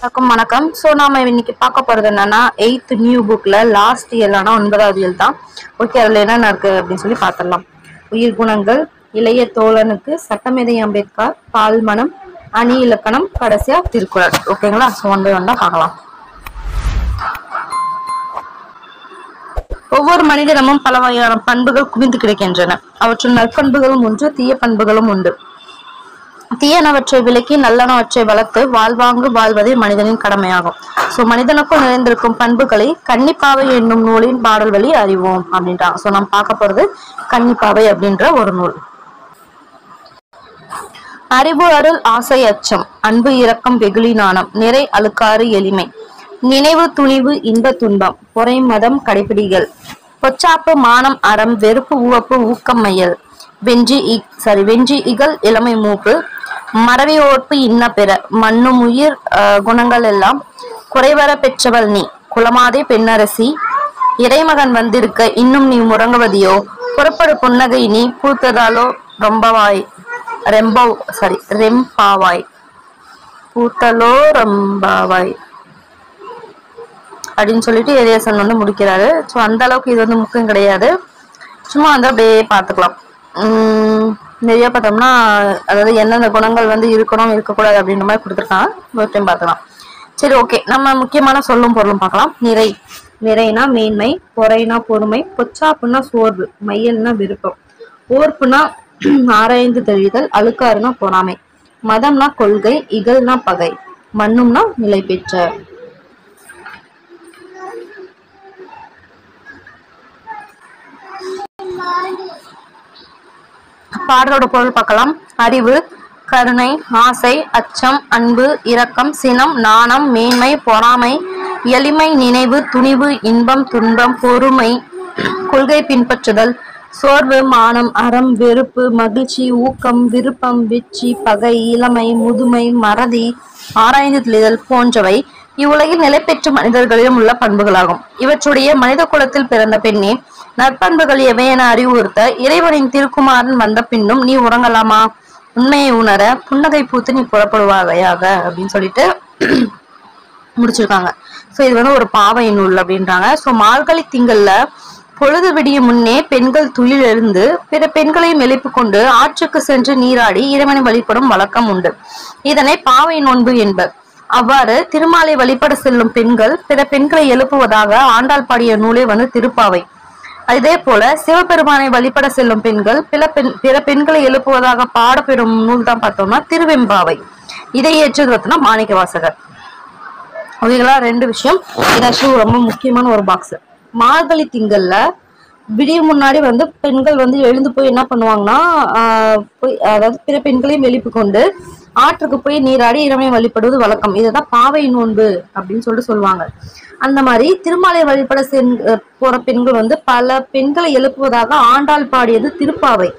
வணக்கம். ஸோ நாம இன்னைக்கு பார்க்க போறது என்னன்னா 8th நியூ புக்ல லாஸ்ட் இயர்லானா 9வது இயல் தான். ஓகே, அதுல என்னென்ன இருக்கு அப்படின்னு சொல்லி பார்த்துடலாம். உயிர் குணங்கள், இளைய தோழனுக்கு, சட்டமேதை அம்பேத்கர், பால்மனம், அணி இலக்கணம், கடைசியா திருக்குறள். ஓகேங்களா? ஸோ ஒன் பை ஒன் தான் பார்க்கலாம். ஒவ்வொரு மனிதனமும் பல வகையான பண்புகள் குவிந்து கிடக்கின்றன. அவற்றுள் நற்பண்புகளும் ஒன்று, தீய பண்புகளும் உண்டு. தீயனவற்றை விலக்கி நல்லனவற்றை வளர்த்து வாழ்வாங்கு வாழ்வதே மனிதனின் கடமையாகும். சோ மனிதனுக்கும் நிறைந்திருக்கும் பண்புகளை கன்னிப்பாவை என்னும் நூலின் பாடல் வழி அறிவோம் அப்படின்றாங்க. சோ நம்ம பார்க்க போறது கன்னிப்பாவை அப்படின்ற ஒரு நூல். அறிவு, அருள், ஆசை, அச்சம், அன்பு, இரக்கம், வெகுளி, நாணம், நிறை, அழுக்காறு, எளிமை, நினைவு, துணிவு, இன்ப, துன்பம், பொறை, மதம், கடைபிடிகள், பொச்சாப்பு, மானம், அறம், வெறுப்பு, உவப்பு, ஊக்கம், மையல், வெஞ்சி இகல், இளமை, மூப்பு, மறவி, ஓர்ப்பு, இன்ன பிற, மண்ணும் உயிர் குணங்கள் எல்லாம் குறைவர பெற்றவள் நீ, குலமாதே பெண்ணரசி, இறைமகன் வந்திருக்க இன்னும் நீ முறங்குவதியோ, புறப்படு புன்னகை நீ பூத்ததாலோ ரெம்பாவாய் பூத்தலோ ரெம்பாவாய் அப்படின்னு சொல்லிட்டு எரேசன் வந்து முடிக்கிறாரு. ஸோ அந்த அளவுக்கு இது வந்து முக்கியம் கிடையாது, சும்மா வந்து அப்படியே பார்த்துக்கலாம். நிறைய பார்த்தோம்னா அதாவது எந்தெந்த குணங்கள் வந்து இருக்கணும் இருக்கக்கூடாது அப்படின்ற மாதிரி கொடுத்துருக்காங்க. ஒரு டைம் பார்த்துக்கலாம். சரி, ஓகே. நம்ம முக்கியமான சொல்லும் பொருளும் பார்க்கலாம். நிறைனா மேன்மை, பொறைனா பொறுமை, பொச்சாப்புனா சோர்வு, மையல்னா விருப்பம், ஓர்ப்புனா ஆராய்ந்து தெளிதல், அழுக்காறுனா பொறாமை, மதம்னா கொள்கை, இகல்னா பகை, மண்ணும்னா நிலை பெற்ற. பாடலோட பொருள் பார்க்கலாம். அறிவு, கருணை, ஆசை, அச்சம், அன்பு, இரக்கம், சினம், நாணம், மேன்மை, பொறாமை, எளிமை, நினைவு, துணிவு, இன்பம், துன்பம், பொறுமை, கொள்கை பின்பற்றுதல், சோர்வு, மானம், அறம், வெறுப்பு, மகிழ்ச்சி, ஊக்கம், விருப்பம், வெற்றி, பகை, இளமை, முதுமை, மறதி, ஆராய்ந்து தெளிதல் போன்றவை இவ்வுலகில் நிலை பெற்ற மனிதர்களிடம் உள்ள பண்புகளாகும். இவற்றுடைய மனித குலத்தில் பிறந்த பெண்ணே, நற்பண்புகள் எவை என அறிவுறுத்த இறைவனின் திருக்குமாரன் வந்த பின்னும் நீ உறங்கலாமா? உண்மையை உணர புன்னகை பூத்து நீ புறப்படுவாயாக அப்படின்னு சொல்லிட்டு முடிச்சிருக்காங்க. ஸோ இது வந்து ஒரு பாவை நூல் அப்படின்றாங்க. ஸோ மார்கழி திங்கள்ல பொழுது விடிய முன்னே பெண்கள் துயில் எழுந்து பிற பெண்களையும் எழுப்பு கொண்டு ஆற்றுக்கு சென்று நீராடி இறைவனை வழிபடும் வழக்கம் உண்டு. இதனை பாவை நோன்பு என்பர். அவ்வாறு திருமாலை வழிபட செல்லும் பெண்கள் பிற பெண்களை எழுப்புவதாக ஆண்டாள் பாடிய நூலே வந்து திருப்பாவை. இதே போல சிவபெருமானை வழிபட செல்லும் பெண்கள் பிற பெண்களை எழுப்புவதாக பாடப்பெறும் நூல் தான் பார்த்தோம்னா திருவெம்பாவை. இதை ஏற்றது பார்த்தோம்னா மாணிக்க வாசகர். ஓகேங்களா? ரெண்டு விஷயம். இது ரொம்ப முக்கியமான ஒரு பாக்ஸ். மார்கழி திங்கள்ல விடிய முன்னாடி வந்து பெண்கள் வந்து எழுந்து போய் என்ன பண்ணுவாங்கன்னா அதாவது பிற பெண்களையும் எழுப்பி கொண்டு ஆற்றுக்கு போய் நீராடி இறைவனை வழிபடுவது வழக்கம். இதுதான் பாவை நோன்பு அப்படின்னு சொல்லிட்டு சொல்லுவாங்க. அந்த மாதிரி திருமாலை வழிபட போற பெண்கள் வந்து பல பெண்களை எழுப்புவதாக ஆண்டாள் பாடியது திருப்பாவை.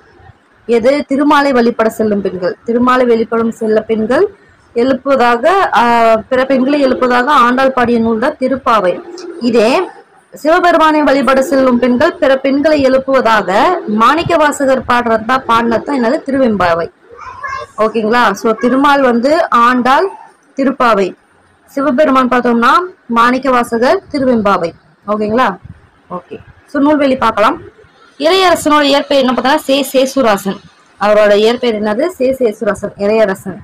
எது? திருமாலை வழிபட செல்லும் பெண்கள், திருமாலை வழிபடும் செல்ல பெண்கள் எழுப்புவதாக பிற பெண்களை எழுப்புவதாக ஆண்டாள் பாடிய நூல் தான் திருப்பாவை. இதே சிவபெருமானை வழிபட செல்லும் பெண்கள் பிற பெண்களை எழுப்புவதாக மாணிக்க வாசகர் பாடினதான் என்னது? திருவெம்பாவை. ஓகேங்களா? சோ திருமால் வந்து ஆண்டாள் திருப்பாவை, சிவபெருமான் பார்த்தோம்னா மாணிக்க வாசகர் திருவெம்பாவை. ஓகேங்களா? ஓகே. ஸோ நூல்வெளி பார்க்கலாம். இறையரசனோட இயற்பெயர் என்ன பார்த்தோம்னா சேசுராசன். அவரோட இயற்பெயர் என்னது? சேசுராசன், இறையரசன்.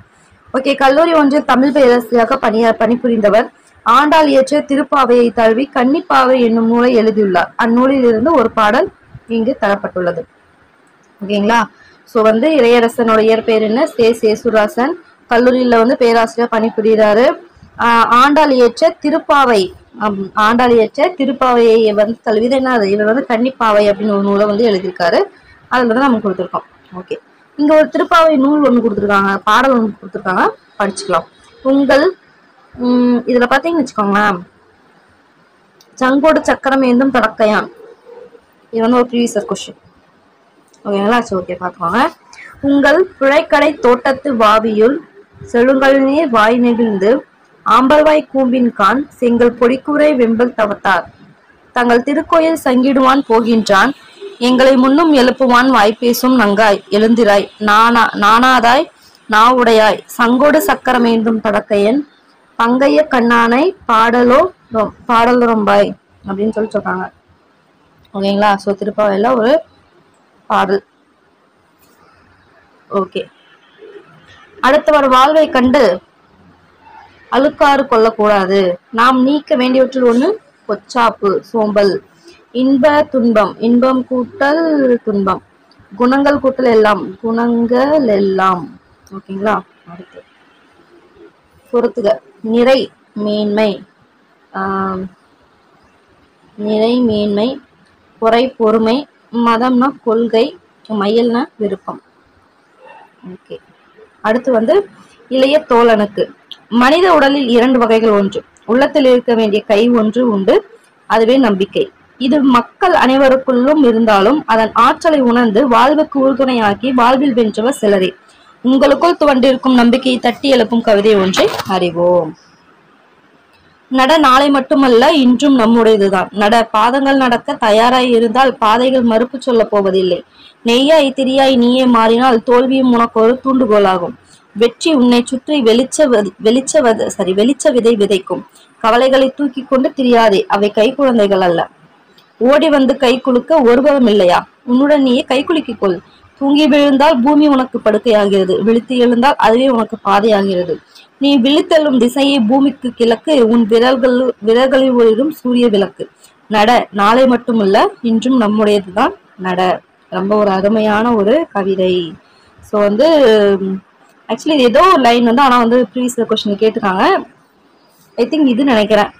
ஓகே. கல்லூரி ஒன்றில் தமிழ் பேராசிரியராக பணிபுரிந்தவர். ஆண்டாள் இயற்ற திருப்பாவையை தழுவி கன்னிப்பாவை என்னும் நூலை எழுதியுள்ளார். அந்நூலில் இருந்து ஒரு பாடல் இங்கு தரப்பட்டுள்ளது. ஓகேங்களா? ஸோ வந்து இறையரசனோட இயற்பெயர் என்ன? சேசுராசன். கல்லூரியில வந்து பேராசிரியர் பணிபுரிகிறாரு. ஆண்டாள் இயற்ற திருப்பாவையை வந்து தழுவிது என்ன? இவர் வந்து கன்னிப்பாவை அப்படின்னு ஒரு நூலை வந்து எழுதியிருக்காரு. அதுல தான் நம்ம கொடுத்துருக்கோம். ஓகே. இங்க ஒரு திருப்பாவை நூல் ஒண்ணு கொடுத்துருக்காங்க, பாடல் ஒன்று கொடுத்துருக்காங்க, படிச்சுக்கலாம். உங்கள் இதுல பாத்தீங்கன்னு வச்சுக்கோங்களேன், சங்கோடு சக்கரம் ஏந்தும் தடக்கையான். இது வந்து ஒரு ப்ரீவியஸ் கொஸ்டின். ஓகேங்களா? சரி, ஓகே, பார்த்துக்கோங்க. உங்கள் புழைக்கடை தோட்டத்து வாவியுள் செழுங்கல் நீர் வாய் நெகிழ்ந்து ஆம்பல்வாய் கூம்பின் கான் செங்கல் பொடிக்கூரை வெம்பல் தவத்தார் தங்கள் திருக்கோயில் சங்கிடுவான் போகின்றான் எங்களை முன்னும் எழுப்புவான் வாய்ப்பேசும் நங்காய் எழுந்திராய் நானாதாய் நாவுடையாய் சங்கோடு சக்கரமேந்தும் தடக்கையன் பங்கைய கண்ணானை பாடல் ரொம்பாய் அப்படின்னு சொல்றாங்க. ஓகேங்களா? ஸோ திருப்பாவையில ஒரு பாடல். ஓகே, அடுத்தவர் வாழ்வை கண்டு அழுக்காறு கொள்ளக்கூடாது. நாம் நீக்க வேண்டியவற்றில் ஒண்ணு பொச்சாப்பு, சோம்பல். இன்ப துன்பம், இன்பம் கூட்டல் துன்பம், குணங்கள் கூட்டல் எல்லாம், குணங்கள் எல்லாம். ஓகேங்களா? அடுத்து பொறுத்துக. நிறை மேன்மை, நிறை மேன்மை, பொறை பொறுமை, மதம்னா கொள்கை, மயல்னா விருப்பம். ஓகே, அடுத்து இளைய தோழனுக்கு. மனித உடலில் 2 வகைகள் ஒன்று. உள்ளத்தில் இருக்க வேண்டிய கை ஒன்று உண்டு, அதுவே நம்பிக்கை. இது மக்கள் அனைவருக்குள்ளும் இருந்தாலும் அதன் ஆற்றலை உணர்ந்து வாழ்வுக்கு உறுதுணையாக்கி வாழ்வில் வென்றவர் சிலரே. உங்களுக்குள் துவண்டிருக்கும் நம்பிக்கையை தட்டி எழுப்பும் கவிதை ஒன்றை அறிவோம். நட நாளை மட்டுமல்ல இன்றும் நம்முடையதுதான். நட, பாதங்கள் நடக்க தயாராய் இருந்தால் பாதைகள் மறுப்பு சொல்ல போவதில்லை. நெய்யாய் திரியாய் நீயே மாறினால் தோல்வியும் உனக்கு ஒரு தூண்டுகோலாகும். வெற்றி உன்னை சுற்றி வெளிச்ச விதை விதைக்கும். கவலைகளை தூக்கி கொண்டு திரியாதே, அவை கை குழந்தைகள் அல்ல. ஓடி வந்து கை குலுக்க ஒருவரும் இல்லையா? உன்னுடன் நீயே கை குலுக்கிக் கொள். தூங்கி விழுந்தால் பூமி உனக்கு படுக்கையாகிறது, விழித்து எழுந்தால் அதுவே உனக்கு பாதையாகிறது. நீ விழித்தெழும் திசையை பூமிக்கு கிழக்கு, உன் விரல்களில் ஒளிரும் சூரிய விளக்கு. நட, நாளை மட்டுமல்ல இன்றும் நம்முடையதுதான். நட. ரொம்ப ஒரு அருமையான ஒரு கவிதை. ஸோ ஆக்சுவலி இது ஏதோ ஒரு லைன் ஆனா ப்ரீவியஸ் கொஸ்டின் கேட்டுருக்காங்க. ஐ திங்க் இது நினைக்கிறேன்.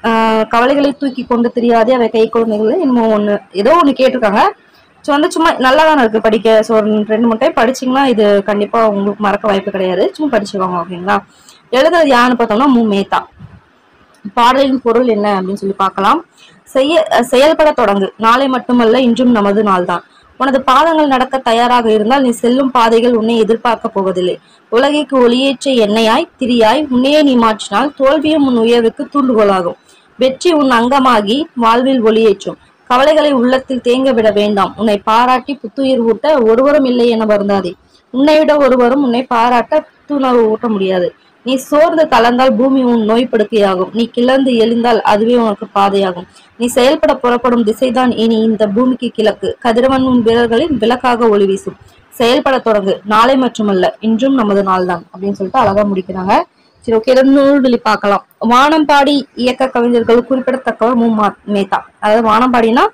கவலைகளை தூக்கி கொண்டு தெரியாதே, அவை கை குழந்தைகள் இன்னும் ஏதோ ஒன்று கேட்டிருக்காங்க. ஸோ சும்மா நல்லா தானே இருக்கு படிக்க. ஸோ 2-3 டைம் படிச்சிங்கன்னா இது கண்டிப்பா உங்களுக்கு மறக்க வாய்ப்பு கிடையாது. சும்மா படிச்சுக்கோங்க. ஓகேங்களா? எழுதுறது யாருன்னு பார்த்தோம்னா மு. மேத்தா. பாடலின் பொருள் என்ன அப்படின்னு சொல்லி பார்க்கலாம். செயல்பட தொடங்கு. நாளை மட்டுமல்ல இன்றும் நமது நாள் தான். உனது பாதங்கள் நடக்க தயாராக இருந்தால் நீ செல்லும் பாதைகள் உன்னை எதிர்பார்க்க போவதில்லை. உலகிற்கு ஒளியேற்ற எண்ணெயாய் திரியாய் உன்னையே நீ மாற்றினால் தோல்வியும் உன் உயர்வுக்கு தூண்டுகோலாகும். வெற்றி உன் அங்கமாகி வாழ்வில் ஒளியேற்றும். கவலைகளை உள்ளத்தில் தேங்க விட வேண்டாம். உன்னை பாராட்டி புத்துயிர் ஊட்ட ஒருவரும் இல்லை என வருந்தாதே. உன்னை விட ஒருவரும் உன்னை பாராட்ட புத்துணர்வு ஊட்ட முடியாது. நீ சோர்ந்து தளர்ந்தால் பூமி உன் நோய்படுக்கையாகும். நீ கிளர்ந்து எழுந்தால் அதுவே உனக்கு பாதையாகும். நீ செயல்பட புறப்படும் திசைதான் இனி இந்த பூமிக்கு கிழக்கு. கதிரவன் உன் வீரர்களின் விளக்காக ஒளி வீசும். செயல்பட தொடங்கு. நாளை மட்டுமல்ல இன்றும் நமது நாள் தான் அப்படின்னு சொல்லிட்டு அழகா முடிக்கிறாங்க. சரி, ஓகே, நூல்வெளி பார்க்கலாம். வானம்பாடி இயக்க கவிஞர்கள் குறிப்பிடத்தக்கவர் மு. மேத்தா. அதாவது வானம்பாடினா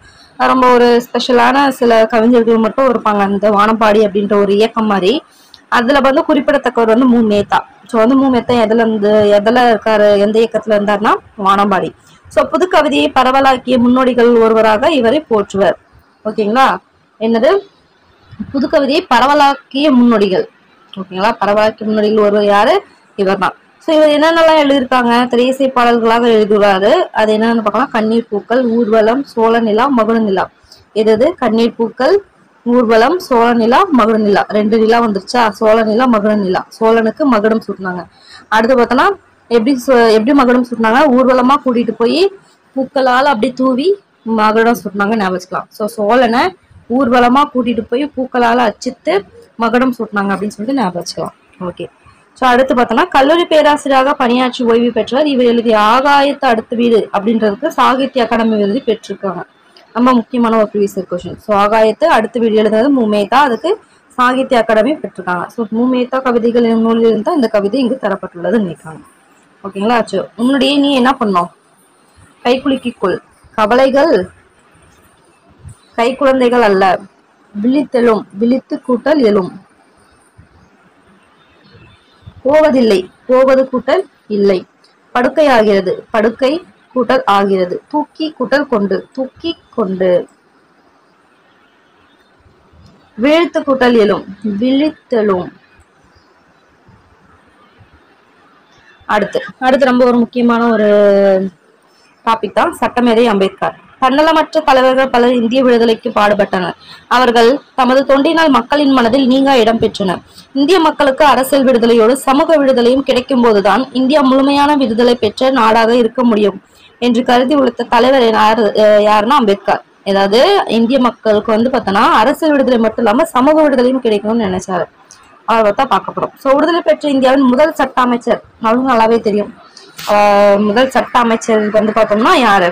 ரொம்ப ஒரு ஸ்பெஷலான சில கவிஞர்கள் மட்டும் இருப்பாங்க. அந்த வானம்பாடி அப்படின்ற ஒரு இயக்கம் மாதிரி. அதுல குறிப்பிடத்தக்கவர் மு. மேத்தா. ஸோ மு. மேத்தா எதுல இருக்காரு, எந்த இயக்கத்துல இருந்தாருன்னா வானம்பாடி. ஸோ புது கவிதையை பரவலாக்கிய முன்னோடிகள் ஒருவராக இவரை போற்றுவர். ஓகேங்களா? என்னது? புது கவிதையை பரவலாக்கிய முன்னோடிகள். ஓகேங்களா? பரவலாக்கிய முன்னோடிகள் ஒருவர் யாரு? இவர் தான். ஸோ இவர் என்னென்னலாம் எழுதியிருக்காங்க? திரையிசை பாடல்களாக எழுதுவாரு. அது என்னன்னு பார்க்கலாம். கண்ணீர் பூக்கள், ஊர்வலம், சோழ நிலா, மகுட நிலா. எது? கண்ணீர் பூக்கள், ஊர்வலம், சோழ நிலா, மகுட நிலா. 2 நிலா வந்துருச்சா? சோழ நிலா, மகுட நிலா. சோழனுக்கு மகுடம் சூட்டினாங்க. அடுத்து பார்த்தோன்னா எப்படி மகுடம் சூட்டினாங்க? ஊர்வலமா கூட்டிட்டு போய் பூக்களால் அப்படி தூவி மகுடம் சூட்டினாங்க. ஞாபகம் வச்சுக்கலாம். ஸோ சோழனை ஊர்வலமா கூட்டிட்டு போய் பூக்களால அச்சித்து மகுடம் சூட்டினாங்க அப்படின்னு சொல்லிட்டு ஞாபகம் வச்சுக்கலாம். ஓகே. ஸோ அடுத்து பார்த்தோன்னா கல்லூரி பேராசிரியராக பணியாற்றி ஓய்வு பெற்றவர். இவர் எழுதிய ஆகாயத்து அடுத்த வீடு அப்படின்றதுக்கு சாகித்ய அகாடமி விருது பெற்றிருக்காங்க. ரொம்ப முக்கியமான ஒரு ப்ரீவியஸ் கொஸ்டின். ஸோ ஆகாயத்து அடுத்த வீடு எழுதுனது மு. மேத்தா. அதுக்கு சாகித்ய அகாடமி பெற்றிருக்காங்க. ஸோ மு. மேத்தா கவிதைகள் நூலில் இருந்தால் இந்த கவிதை இங்கு தரப்பட்டுள்ளது நினைக்காங்க. ஓகேங்களா? ஆச்சு. முன்னாடியே நீ என்ன பண்ணோம்? கை குலுக்கிக்கொள். கவலைகள் கை குழந்தைகள் அல்ல. விழித்தெழும். விழித்து கூட்டல் எழும். போவதில்லை. போவது கூட்டல் இல்லை. படுக்கை ஆகிறது. படுக்கை கூட்டல் ஆகிறது. தூக்கி கூட்டல் கொண்டு. தூக்கி கொண்டு. வீழ்த்து கூட்டல் எழும். விழித்தெழும். அடுத்து ரொம்ப ஒரு முக்கியமான ஒரு டாபிக் தான் சட்டமேதை அம்பேத்கர். தன்னலமற்ற தலைவர்கள் பலர் இந்திய விடுதலைக்கு பாடுபட்டனர். அவர்கள் தமது தொண்டினால் மக்களின் மனதில் நீங்கா இடம் பெற்றனர். இந்திய மக்களுக்கு அரசியல் விடுதலையோடு சமூக விடுதலையும் கிடைக்கும் போதுதான் இந்தியா முழுமையான விடுதலை பெற்ற நாடாக இருக்க முடியும் என்று கருதி உழைத்த தலைவர் யாருன்னா அம்பேத்கர். ஏதாவது இந்திய மக்களுக்கு பார்த்தோன்னா அரசியல் விடுதலை மட்டும் இல்லாம சமூக விடுதலையும் கிடைக்கணும்னு நினைச்சாரு. அவரை தான் பார்க்க போறோம். ஸோ விடுதலை பெற்ற இந்தியாவின் முதல் சட்ட அமைச்சர். அவங்களுக்கு நல்லாவே தெரியும். முதல் சட்ட அமைச்சர் வந்து பார்த்தோம்னா யாரு?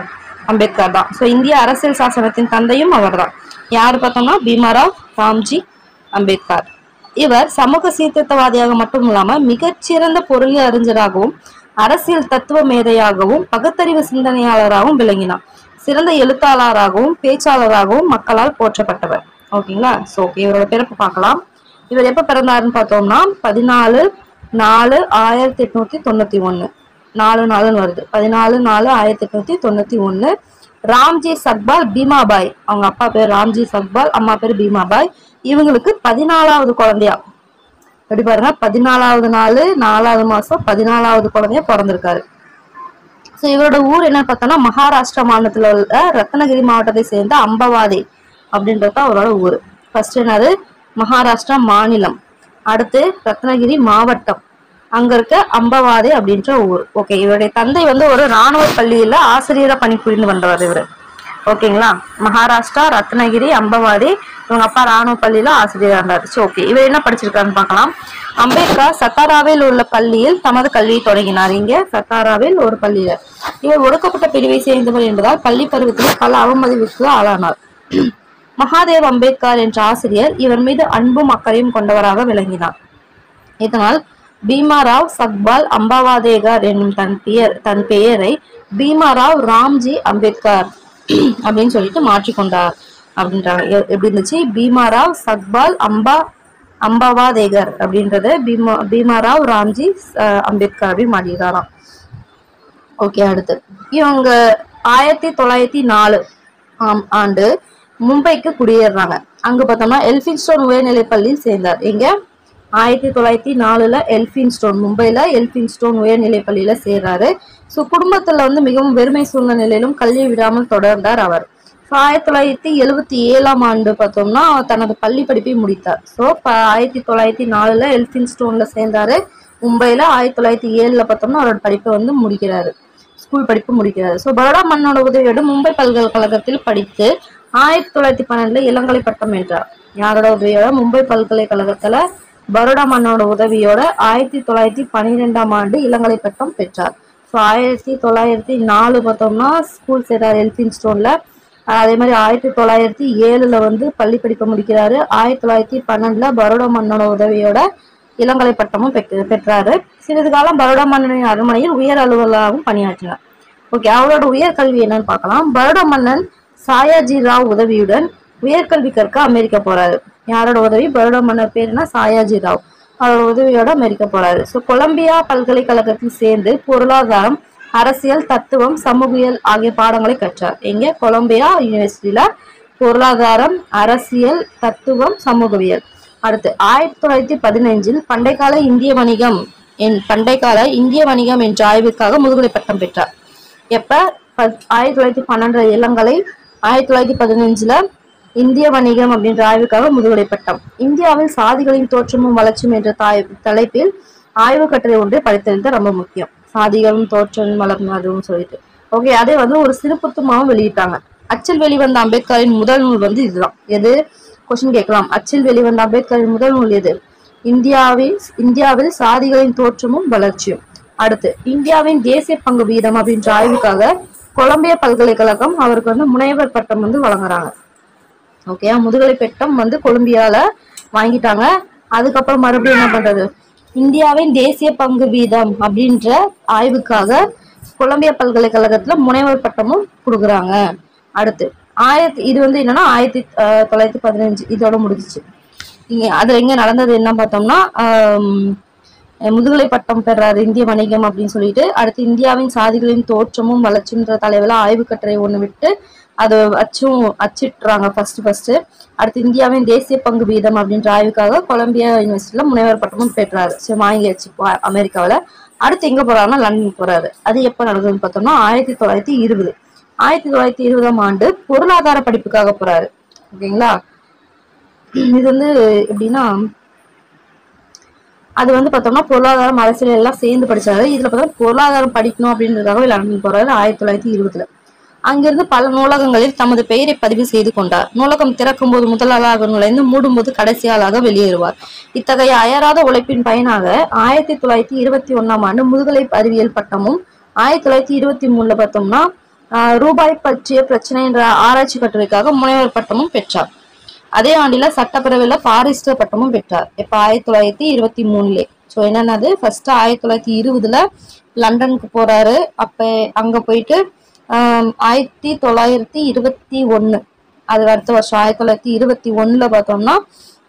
அம்பேத்கர் தான். ஸோ இந்திய அரசியல் சாசனத்தின் தந்தையும் அவர் தான். யாரு பார்த்தோம்னா பீமாராவ் ராம்ஜி அம்பேத்கர். இவர் சமூக சீர்திருத்தவாதியாக மட்டும் இல்லாம மிகச்சிறந்த பொருளியல் அறிஞராகவும் அரசியல் தத்துவ மேதையாகவும் பகுத்தறிவு சிந்தனையாளராகவும் விளங்கினார். சிறந்த எழுத்தாளராகவும் பேச்சாளராகவும் மக்களால் போற்றப்பட்டவர். ஓகேங்களா? ஸோ இவரோட பிறப்பு பார்க்கலாம். இவர் எப்ப பிறந்தாருன்னு பார்த்தோம்னா 14/4/1891. 4 வருது. 14/4/1891. ராம்ஜி சக்பால் பீமாபாய், அவங்க அப்பா பேர் ராம்ஜி சக்பால், அம்மா பேர் பீமாபாய். இவங்களுக்கு 14வது குழந்தையா, எப்படி பாருங்க, 14வது நாள் 4வது மாசம் 14வது குழந்தையா பிறந்திருக்காரு. ஸோ இவரோட ஊர் என்னன்னு பார்த்தோம்னா மகாராஷ்டிரா மாநிலத்தில் உள்ள ரத்னகிரி மாவட்டத்தை சேர்ந்த அம்பவாதி அப்படின்றது அவரோட ஊர். ஃபர்ஸ்ட் என்னது? மகாராஷ்டிரா மாநிலம், அடுத்து ரத்னகிரி மாவட்டம், அங்க இருக்க அம்பவாதி அப்படின்ற ஊர். ஓகே, இவருடைய தந்தை வந்து ஒரு இராணுவ பள்ளியில ஆசிரியரா பணிபுரிந்து வந்தவர் இவரு. ஓகேங்களா? மகாராஷ்டிரா ரத்னகிரி அம்பவாதி, இவங்க அப்பா இராணுவ பள்ளியில ஆசிரியரா இருந்தாரு. ஓகே, இவர் என்ன படிச்சிருக்காருன்னு பார்க்கலாம். அம்பேத்கர் சத்தாராவில் உள்ள பள்ளியில் தமது கல்வியை தொடங்கினார். இங்க சத்தாராவில் ஒரு பள்ளியில. இவர் ஒடுக்கப்பட்ட பிரிவை சேர்ந்தவர் என்பதால் பள்ளி பருவத்தில் பல அவமதிப்புக்கு ஆளானார். மகாதேவ் அம்பேத்கர் என்ற ஆசிரியர் இவர் மீது அன்பும் அக்கறையும் கொண்டவராக விளங்கினார். இதனால் பீமாராவ் சக்பால் அம்பவாதேகர் என்னும் தன் பெயரை பீமாராவ் ராம்ஜி அம்பேத்கர் அப்படின்னு சொல்லிட்டு மாற்றிக்கொண்டார் அப்படின்றாங்க. எப்படி இருந்துச்சு? பீமாராவ் சக்பால் அம்பவாதேகர் அப்படின்றத பீமாராவ் ராம்ஜி அம்பேத்கர் அப்படின்னு மாற்றிக்கிறாராம். ஓகே, அடுத்து இவங்க 1904 ஆண்டு மும்பைக்கு குடியேறாங்க. அங்க பார்த்தோம்னா எல்பின்ஸ்டோன் உயர்நிலை பள்ளியில் சேர்ந்தார். எங்க? 1904 எல்பின்ஸ்டோன், மும்பைல எல்பின்ஸ்டோன் உயர்நிலை பள்ளியில சேர்றாரு. ஸோ குடும்பத்துல வந்து மிகவும் வெறுமை சூழ்நிலையிலும் கல்வி விடாமல் தொடர்ந்தார் அவர். 1977 ஆண்டு பார்த்தோம்னா தனது பள்ளி படிப்பை முடித்தார். ஸோ 1904 எல்பின்ஸ்டோன்ல சேர்ந்தாரு. மும்பைல 1907 பார்த்தோம்னா அவரோட படிப்பை வந்து முடிக்கிறாரு, ஸ்கூல் படிப்பு முடிக்கிறாரு. ஸோ பரோடா மன்னோட உதவியோடு மும்பை பல்கலைக்கழகத்தில் படித்து 1912 இளங்கலை பட்டம் வென்றார். யாரோட உதவியோட? மும்பை பல்கலைக்கழகத்துல பரோடா மன்னோட உதவியோட 1912 ஆண்டு இளங்கலை பட்டம் பெற்றார். ஸோ 1904 பார்த்தோம்னா ஸ்கூல் சேர்றாரு எல்பின்ஸ்டோன்ல. அதே மாதிரி 1907 வந்து பள்ளி படிப்பை முடிக்கிறாரு. 1912 பரோடா மன்னோட உதவியோட இளங்கலை பட்டமும் பெற்றாரு. சிறிது காலம் பரோடா மன்னனின் அரண்மனையில் உயர் அலுவலராகவும் பணியாற்றினார். ஓகே, அவரோட உயர்கல்வி என்னன்னு பார்க்கலாம். பரோடா மன்னன் சாயாஜி ராவ் உதவியுடன் உயர்கல்வி கற்க அமெரிக்கா போறாரு. யாரோட உதவி? பரோடா மன்னர் பேர் என்ன? சாயாஜி ராவ். அவரோட உதவியோட அமெரிக்கா போறாரு. ஸோ கொலம்பியா பல்கலைக்கழகத்தில் சேர்ந்து பொருளாதாரம், அரசியல், தத்துவம், சமூகியல் ஆகிய பாடங்களை கற்றார். எங்க? கொலம்பியா யூனிவர்சிட்டியில பொருளாதாரம், அரசியல், தத்துவம், சமூகவியல். அடுத்து 1915 பண்டைக்கால இந்திய வணிகம் என்ற ஆய்வுக்காக முதுகலை பட்டம் பெற்றார். எப்ப? 1912 இளங்கலை, 1915 இந்திய வணிகம் அப்படின்ற ஆய்வுக்காக முதுகலை பட்டம். இந்தியாவில் சாதிகளின் தோற்றமும் வளர்ச்சியும் என்ற தலைப்பில் ஆய்வு கட்டுரை ஒன்றை படித்தெழுத ரொம்ப முக்கியம். சாதிகளும் தோற்றம் வளர்ந்து அதுவும் சொல்லிட்டு. ஓகே, அதே வந்து ஒரு சிறுபுத்தமாகவும் வெளியிட்டாங்க. அச்சில் வெளிவந்த அம்பேத்கரின் முதல் நூல் வந்து இதுதான். எது? கொஸ்டின் கேட்கலாம். அச்சில் வெளிவந்த அம்பேத்கரின் முதல் நூல் எது? இந்தியாவில் சாதிகளின் தோற்றமும் வளர்ச்சியும். அடுத்து இந்தியாவின் தேசிய பங்கு வீதம் அப்படின்ற ஆய்வுக்காக கொலம்பியா பல்கலைக்கழகம் அவருக்கு வந்து முனைவர் பட்டம் வந்து வழங்குறாங்க. ஓகே, முதுகலை பட்டம் வந்து கொலம்பியால வாங்கிட்டாங்க. அதுக்கப்புறம் மறுபடியும் என்ன பண்றது? இந்தியாவின் தேசிய பங்கு வீதம் அப்படின்ற ஆய்வுக்காக கொலம்பியா பல்கலைக்கழகத்துல முனைவர் பட்டமும் கொடுக்குறாங்க. அடுத்து இது வந்து என்னன்னா 1915 இதோட முடிஞ்சிச்சு. அது எங்க நடந்தது என்ன பார்த்தோம்னா முதுகலை பட்டம் பெறாரு இந்திய வணிகம் அப்படின்னு சொல்லிட்டு. அடுத்து இந்தியாவின் சாதிகளின் தோற்றமும் வளர்ச்சின்ற தலைவில ஆய்வு கட்டுரை ஒண்ணு விட்டு அதை அச்சிட்டுறாங்க ஃபர்ஸ்ட். அடுத்து இந்தியாவின் தேசிய பங்கு வீதம் அப்படின்ற ஆய்வுக்காக கொலம்பியா யூனிவர்சிட்டியில முனைவர் பட்டமும் பெற்றாரு. சரி, வாங்கியாச்சு அமெரிக்காவில. அடுத்து எங்க போறாருன்னா லண்டன் போறாரு. அது எப்ப நடந்ததுன்னு பார்த்தோம்னா 1920. 1920 ஆண்டு பொருளாதார படிப்புக்காக போறாரு. ஓகேங்களா? இது வந்து எப்படின்னா அது வந்து பார்த்தோம்னா பொருளாதாரம், அரசியல் எல்லாம் சேர்ந்து படிச்சாரு. இதுல பார்த்தா பொருளாதாரம் படிக்கணும் அப்படின்றதுக்காக லண்டன் போறாரு 1920. அங்கிருந்து பல நூலகங்களில் தமது பெயரை பதிவு செய்து கொண்டார். நூலகம் திறக்கும் போது முதலாளாக நுழைந்து மூடும்போது கடைசியாளாக வெளியேறுவார். இத்தகைய அயராத உழைப்பின் பயனாக 1921 ஆண்டு முதுகலை அறிவியல் பட்டமும் 1923 பார்த்தோம்னா ரூபாய் பற்றிய பிரச்சனை என்ற ஆராய்ச்சி கட்டுரைக்காக முனைவர் பட்டமும் பெற்றார். அதே ஆண்டில சட்டப்பேரவையில பாரிஸ்டர் பட்டமும் பெற்றார். இப்ப 1923. ஸோ என்னன்னது ஃபர்ஸ்ட் 1920 லண்டனுக்கு போறாரு. அப்ப அங்க போயிட்டு 1921 அது அடுத்த வருஷம் 1921 பார்த்தோம்னா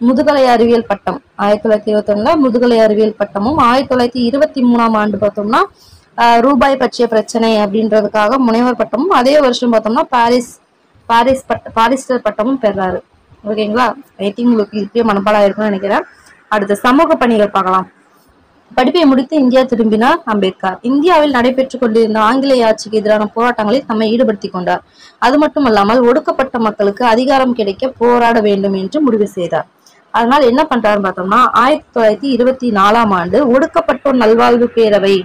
முதுகலை அறிவியல் பட்டம். 1921 முதுகலை அறிவியல் பட்டமும் 1923 ஆண்டு பார்த்தோம்னா ரூபாய் பற்றிய பிரச்சனை அப்படின்றதுக்காக முனைவர் பட்டமும் அதே வருஷம் பார்த்தோம்னா பாரிஸ்டர் பட்டமும் பெறாரு. ஓகேங்களா? ஐ திங்க் உங்களுக்கு இப்பயே மனப்பாடம் ஆயிருக்கும்னு நினைக்கிறேன். அடுத்த சமூக பணிகள் பார்க்கலாம். படிப்பை முடித்து இந்தியா திரும்பினார் அம்பேத்கர். இந்தியாவில் நடைபெற்றுக் கொண்டிருந்த ஆங்கிலேய ஆட்சிக்கு எதிரான போராட்டங்களில் தம்மை ஈடுபடுத்திக் கொண்டார். அது மட்டுமல்லாமல் ஒடுக்கப்பட்ட மக்களுக்கு அதிகாரம் கிடைக்க போராட வேண்டும் என்று முடிவு செய்தார். அதனால என்ன பண்றாருன்னு பார்த்தோம்னா 1924 ஆண்டு ஒடுக்கப்பட்டோர் நல்வாழ்வு பேரவை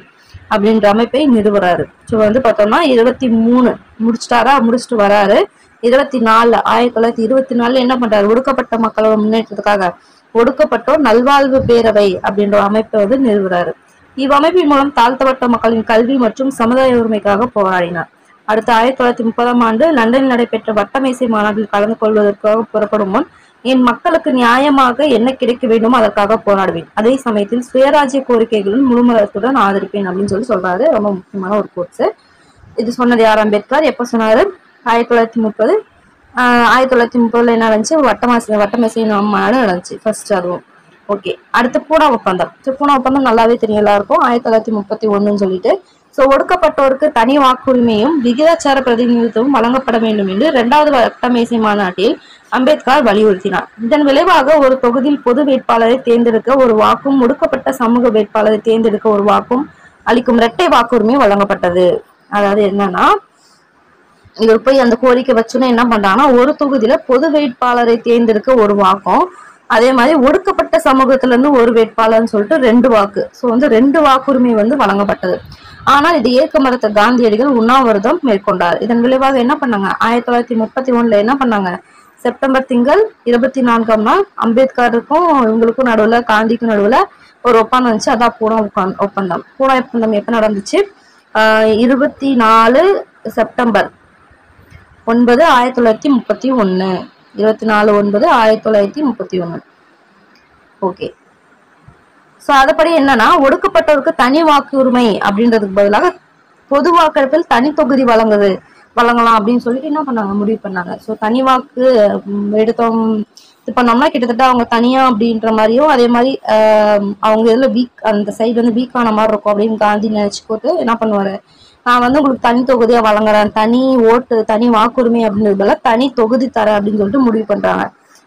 அப்படின்ற அமைப்பை நிறுவுறாரு. ஸோ பார்த்தோம்னா 23 முடிச்சுட்டு வராரு. 1924 என்ன பண்றாரு? ஒடுக்கப்பட்ட மக்களோட முன்னேற்றத்துக்காக ஒடுக்கப்பட்டோர் நல்வாழ்வு பேரவை அப்படின்ற அமைப்பை நிறுவுறாரு. இவ்வமைப்பின் மூலம் தாழ்த்தப்பட்ட மக்களின் கல்வி மற்றும் சமுதாய உரிமைக்காக போராடினார். அடுத்த 1930 ஆண்டு லண்டனில் நடைபெற்ற வட்டமேசை மாநாட்டில் கலந்து கொள்வதற்காக புறப்படும் முன் என் மக்களுக்கு நியாயமாக என்ன கிடைக்க வேண்டுமோ அதற்காக போராடுவேன். அதே சமயத்தில் சுயராஜ்ய கோரிக்கைகளும் முழுமரத்துடன் ஆதரிப்பேன் அப்படின்னு சொல்றாரு. ரொம்ப முக்கியமான ஒரு கோட்ஸ். இது சொன்னது யார்? அம்பேத்கர். எப்ப சொன்னாரு? 1930. 1930 என்ன நடந்துச்சு? வட்டமேசை மாநாடு நடந்துச்சு ஃபர்ஸ்ட். அதுவும் ஓகே. அடுத்து பூனா ஒப்பந்தம். பூனா ஒப்பந்தம் நல்லாவே தெரியும் எல்லாருக்கும். 1931 சொல்லிட்டு ஒடுக்கப்பட்டோருக்கு தனி வாக்குரிமையும் விகிதாச்சார பிரதிநிதித்துவம் வழங்கப்பட வேண்டும் என்று 2வது வட்டமேசை மாநாட்டில் அம்பேத்கர் வலியுறுத்தினார். இதன் விளைவாக ஒரு தொகுதியில் பொது வேட்பாளரை தேர்ந்தெடுக்க ஒரு வாக்கும் ஒடுக்கப்பட்ட சமூக வேட்பாளரை தேர்ந்தெடுக்க ஒரு வாக்கும் அளிக்கும் இரட்டை வாக்குரிமை வழங்கப்பட்டது. அதாவது என்னன்னா இவர் போய் அந்த கோரிக்கை வச்சுன்னா என்ன பண்றாங்கன்னா ஒரு தொகுதியில பொது வேட்பாளரை தேர்ந்தெடுக்க ஒரு வாக்கும் அதே மாதிரி ஒடுக்கப்பட்ட சமூகத்துல இருந்து ஒரு வேட்பாளர்னு சொல்லிட்டு 2 வாக்கு. 2 வாக்குரிமை வழங்கப்பட்டது. ஆனால் இது ஏற்க மறுத்த காந்தியடிகள் உண்ணாவிரதம் மேற்கொண்டார். இதன் விளைவாக என்ன பண்ணாங்க? 1931 என்ன பண்ணாங்க? செப்டம்பர் திங்கள் 24ஆம் நாள் அம்பேத்கருக்கும் இவங்களுக்கும் நடுவுல காந்திக்கும் நடுவுல ஒரு ஒப்பந்தம் இருந்துச்சு. அதான் பூனா ஒப்பந்தம். பூனா ஒப்பந்தம் எப்ப நடந்துச்சு? 24 செப்டம்பர் 9 1931. 24/9/1931. ஓகே. அதப்படி என்னன்னா ஒடுக்கப்பட்டவருக்கு தனி வாக்கு உரிமை அப்படின்றதுக்கு பதிலாக பொது வாக்கெடுப்பில் தனி தொகுதி வழங்கலாம் அப்படின்னு சொல்லிட்டு என்ன பண்ணாங்க? முடிவு பண்ணாங்க. தனி வாக்கு எடுத்தோம் இது பண்ணோம்னா கிட்டத்தட்ட அவங்க தனியா அப்படின்ற மாதிரியும் அதே மாதிரி அவங்க இதுல வீக் அந்த சைடு வீக்கான மாதிரி இருக்கும் அப்படின்னு காந்தி நினைச்சு போட்டு என்ன பண்ணுவாரு? நான் உங்களுக்கு தனி தொகுதியா வழங்குறேன், தனி ஓட்டு தனி வாக்குரிமை அப்படின்றதுல தனி தொகுதி தரேன் அப்படின்னு சொல்லிட்டு முடிவு பண்றாங்க.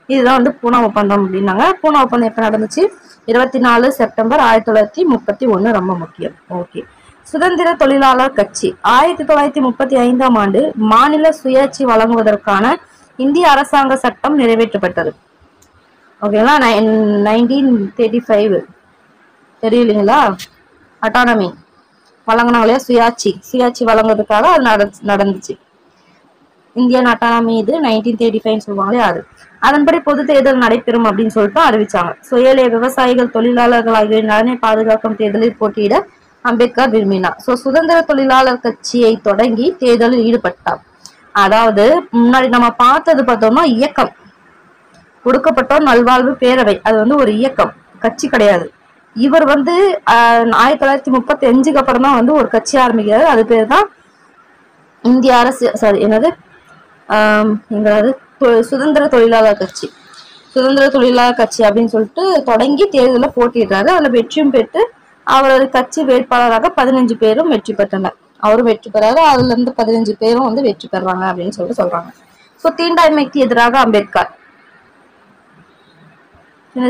இதுதான் பூனா ஒப்பந்தம் அப்படின்னாங்க. பூனா ஒப்பந்தம் எப்ப நடந்துச்சு? 24 செப்டம்பர் 1931. ரொம்ப முக்கியம். ஓகே. சுதந்திர தொழிலாளர் கட்சி 1935ஆம் ஆண்டு மாநில சுயாட்சி வழங்குவதற்கான இந்திய அரசாங்க சட்டம் நிறைவேற்றப்பட்டது. ஓகேங்களா? 1935 தெரியலீங்களா? அட்டானமி வழங்கினாங்க இல்லையா? சுயாட்சி வழங்குறதுக்காக அது நடந்துச்சு. இந்தியன் அட்டானமி இது 1935 சொல்லுவாங்களே அது. அதன்படி பொது தேர்தல் நடைபெறும் அப்படின்னு சொல்லிட்டு அறிவிச்சாங்க. ஏழை விவசாயிகள் தொழிலாளர்கள் ஆகியோரின் நலனை பாதுகாக்கும் தேர்தலில் போட்டியிட அம்பேத்கர் விரும்பினார். சுதந்திர தொழிலாளர் கட்சியை தொடங்கி தேர்தலில் ஈடுபட்டார். அதாவது முன்னாடி நம்ம பார்த்தோம்னா இயக்கம் ஒடுக்கப்பட்டோர் நல்வாழ்வு பேரவை. அது ஒரு இயக்கம், கட்சி கிடையாது. இவர் 1935க்கு அப்புறம் தான் ஒரு கட்சி ஆரம்பிக்கிறாரு. அது பேர் தான் இந்திய அரசு சுதந்திர தொழிலாளர் கட்சி. சுதந்திர தொழிலாளர் கட்சி அப்படின்னு சொல்லிட்டு தொடங்கி தேர்தலில் போட்டிடுறாரு. அதுல வெற்றியும் பெற்று அவரது கட்சி வேட்பாளராக 15 பேரும் வெற்றி பெற்றனர். அவரும் வெற்றி பெறாரு. அதுல இருந்து 15 பேரும் வெற்றி பெறாங்க அப்படின்னு சொல்றாங்க. தீண்டாமைக்கு எதிராக அம்பேத்கர்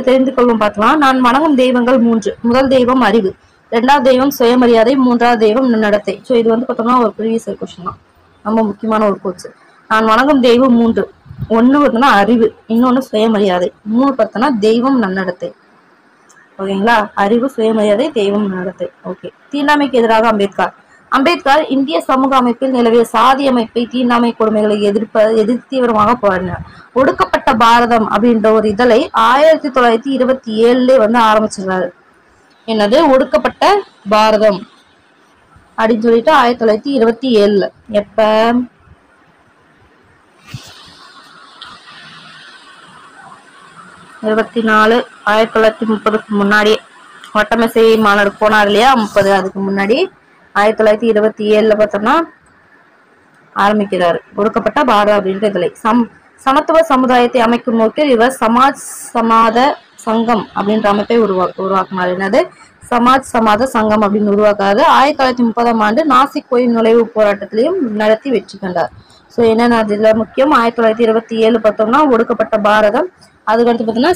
தெரிந்து கொள்ளும் பார்க்கலாம். நான் வணங்கும் தெய்வங்கள் 3. முதல் தெய்வம் அறிவு, 2வது தெய்வம் சுயமரியாதை, 3வது தெய்வம் நன்னடத்தை. இது பார்த்தோம்னா ஒரு ப்ரீவியஸ் கொஸ்டின் தான். ரொம்ப முக்கியமான ஒரு கோர்ஸ். நான் வணங்கும் தெய்வம் 3. 1 அறிவு, இன்னொன்னு சுயமரியாதை, 3 தெய்வம் நன்னடத்தை. ஓகேங்களா? அறிவு, சுயமரியாதை, தெய்வம், நன்னடத்தை. ஓகே. தீண்டாமைக்கு எதிராக அம்பேத்கர் இந்திய சமூக அமைப்பில் நிலவிய சாதி அமைப்பை தீண்டாமை கொடுமைகளை எதிர்த்து தீவிரமாக போராடினார். ஒடுக்கப்பட்ட பாரதம் அப்படின்ற ஒரு இதழை 1927 ஆரம்பிச்சிருந்தாரு. என்னது? ஒடுக்கப்பட்ட பாரதம் அப்படின்னு சொல்லிட்டு 1927 எப்ப 24 1930க்கு முன்னாடி வட்டமேசை மாநாடு போனார் இல்லையா 30 அதுக்கு முன்னாடி 1927 பார்த்தோம்னா ஆரம்பிக்கிறாரு. ஒடுக்கப்பட்ட பாரதம் அப்படின்ற இதுல சமத்துவ சமுதாயத்தை அமைக்கும் நோக்கில் இவர் சமாஜ் சமாத சங்கம் அப்படின்ற அமைப்பை உருவாக்கினார். என்னது சமாஜ் சமாத சங்கம் அப்படின்னு உருவாக்காது. 1930ஆம் ஆண்டு நாசிக் கோயில் நுழைவு போராட்டத்திலையும் நடத்தி வெற்றி கண்டார். ஸோ என்னென்ன இதுல முக்கியம் 1927 பார்த்தோம்னா ஒடுக்கப்பட்ட பாரதம். அதுக்கடுத்து பார்த்தோம்னா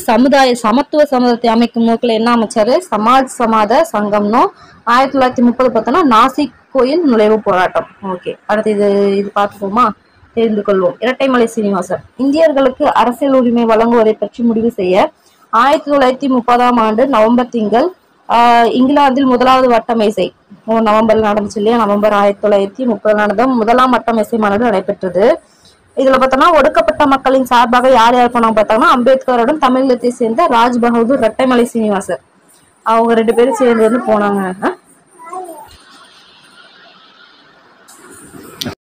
சமத்துவ சமுதாயத்தை அமைக்கும் நோக்கில் என்ன அமைச்சாரு சமாஜ் சமாத சங்கம்னும் 1930 பார்த்தோம்னா நாசிக் கோயில் நுழைவு போராட்டம். ஓகே, அடுத்து இது பார்த்துப்போமா, தெரிந்து கொள்வோம். இரட்டைமலை சீனிவாசன் இந்தியர்களுக்கு அரசியல் உரிமை வழங்குவதை பற்றி முடிவு செய்ய 1930ஆம் ஆண்டு நவம்பர் திங்கள் இங்கிலாந்தில் முதலாவது வட்டமேசை நவம்பர்ல நடந்துச்சு இல்லையா, நவம்பர் 1930 நடந்த முதலாம் வட்டமேசை மாநாடு நடைபெற்றது. இதுல பார்த்தோம்னா ஒடுக்கப்பட்ட மக்களின் சார்பாக யார் யார் போனாங்க பார்த்தோம்னா அம்பேத்கருடன் தமிழகத்தை சேர்ந்த ராஜ் பகதூர், இரட்டைமலை சீனிவாசன் அவங்க 2 பேரும் சேர்ந்து வந்து போனாங்க.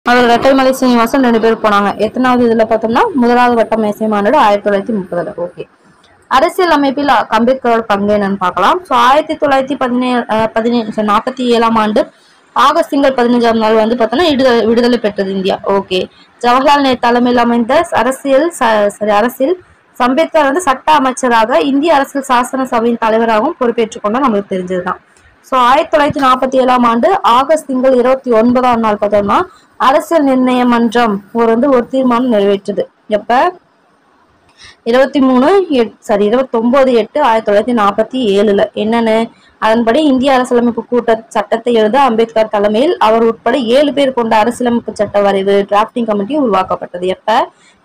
அதில் இரட்டைமலை சீனிவாசன் 2 பேர் போனாங்க. எத்தனாவது இதுல பார்த்தோம்னா முதலாவது வட்டமேசை மாநாடு 1930. ஓகே, அரசியல் அமைப்பில் அம்பேத்கரோட பங்கு என்னன்னு பார்க்கலாம். ஸோ 1947ஆம் ஆண்டு ஆகஸ்ட் திங்கள் 15ஆம் நாள் வந்து பார்த்தோம்னா விடுதலை பெற்றது இந்தியா. ஓகே, ஜவஹர்லால் நேரு தலைமையில் அமைந்த அரசியல் அம்பேத்கர் வந்து சட்ட அமைச்சராக இந்திய அரசியல் சாசன சபையின் தலைவராகவும் பொறுப்பேற்றுக் கொண்டா நம்மளுக்கு தெரிஞ்சதுதான். ஸோ 1947ஆம் ஆண்டு ஆகஸ்ட் திங்கள் 29ஆம் நாள் பார்த்தோம்னா அரசியல் நிர்ணய மன்றம் ஒரு தீர்மானம் நிறைவேற்றுது. எப்ப 29/8/1947 என்னன்னு அதன்படி இந்திய அரசியலமைப்பு கூட்ட சட்டத்தை எழுத அம்பேத்கர் தலைமையில் அவர் உட்பட 7 பேர் கொண்ட அரசியலமைப்பு சட்ட வரைவு டிராப்டிங் கமிட்டி உருவாக்கப்பட்டது. எப்ப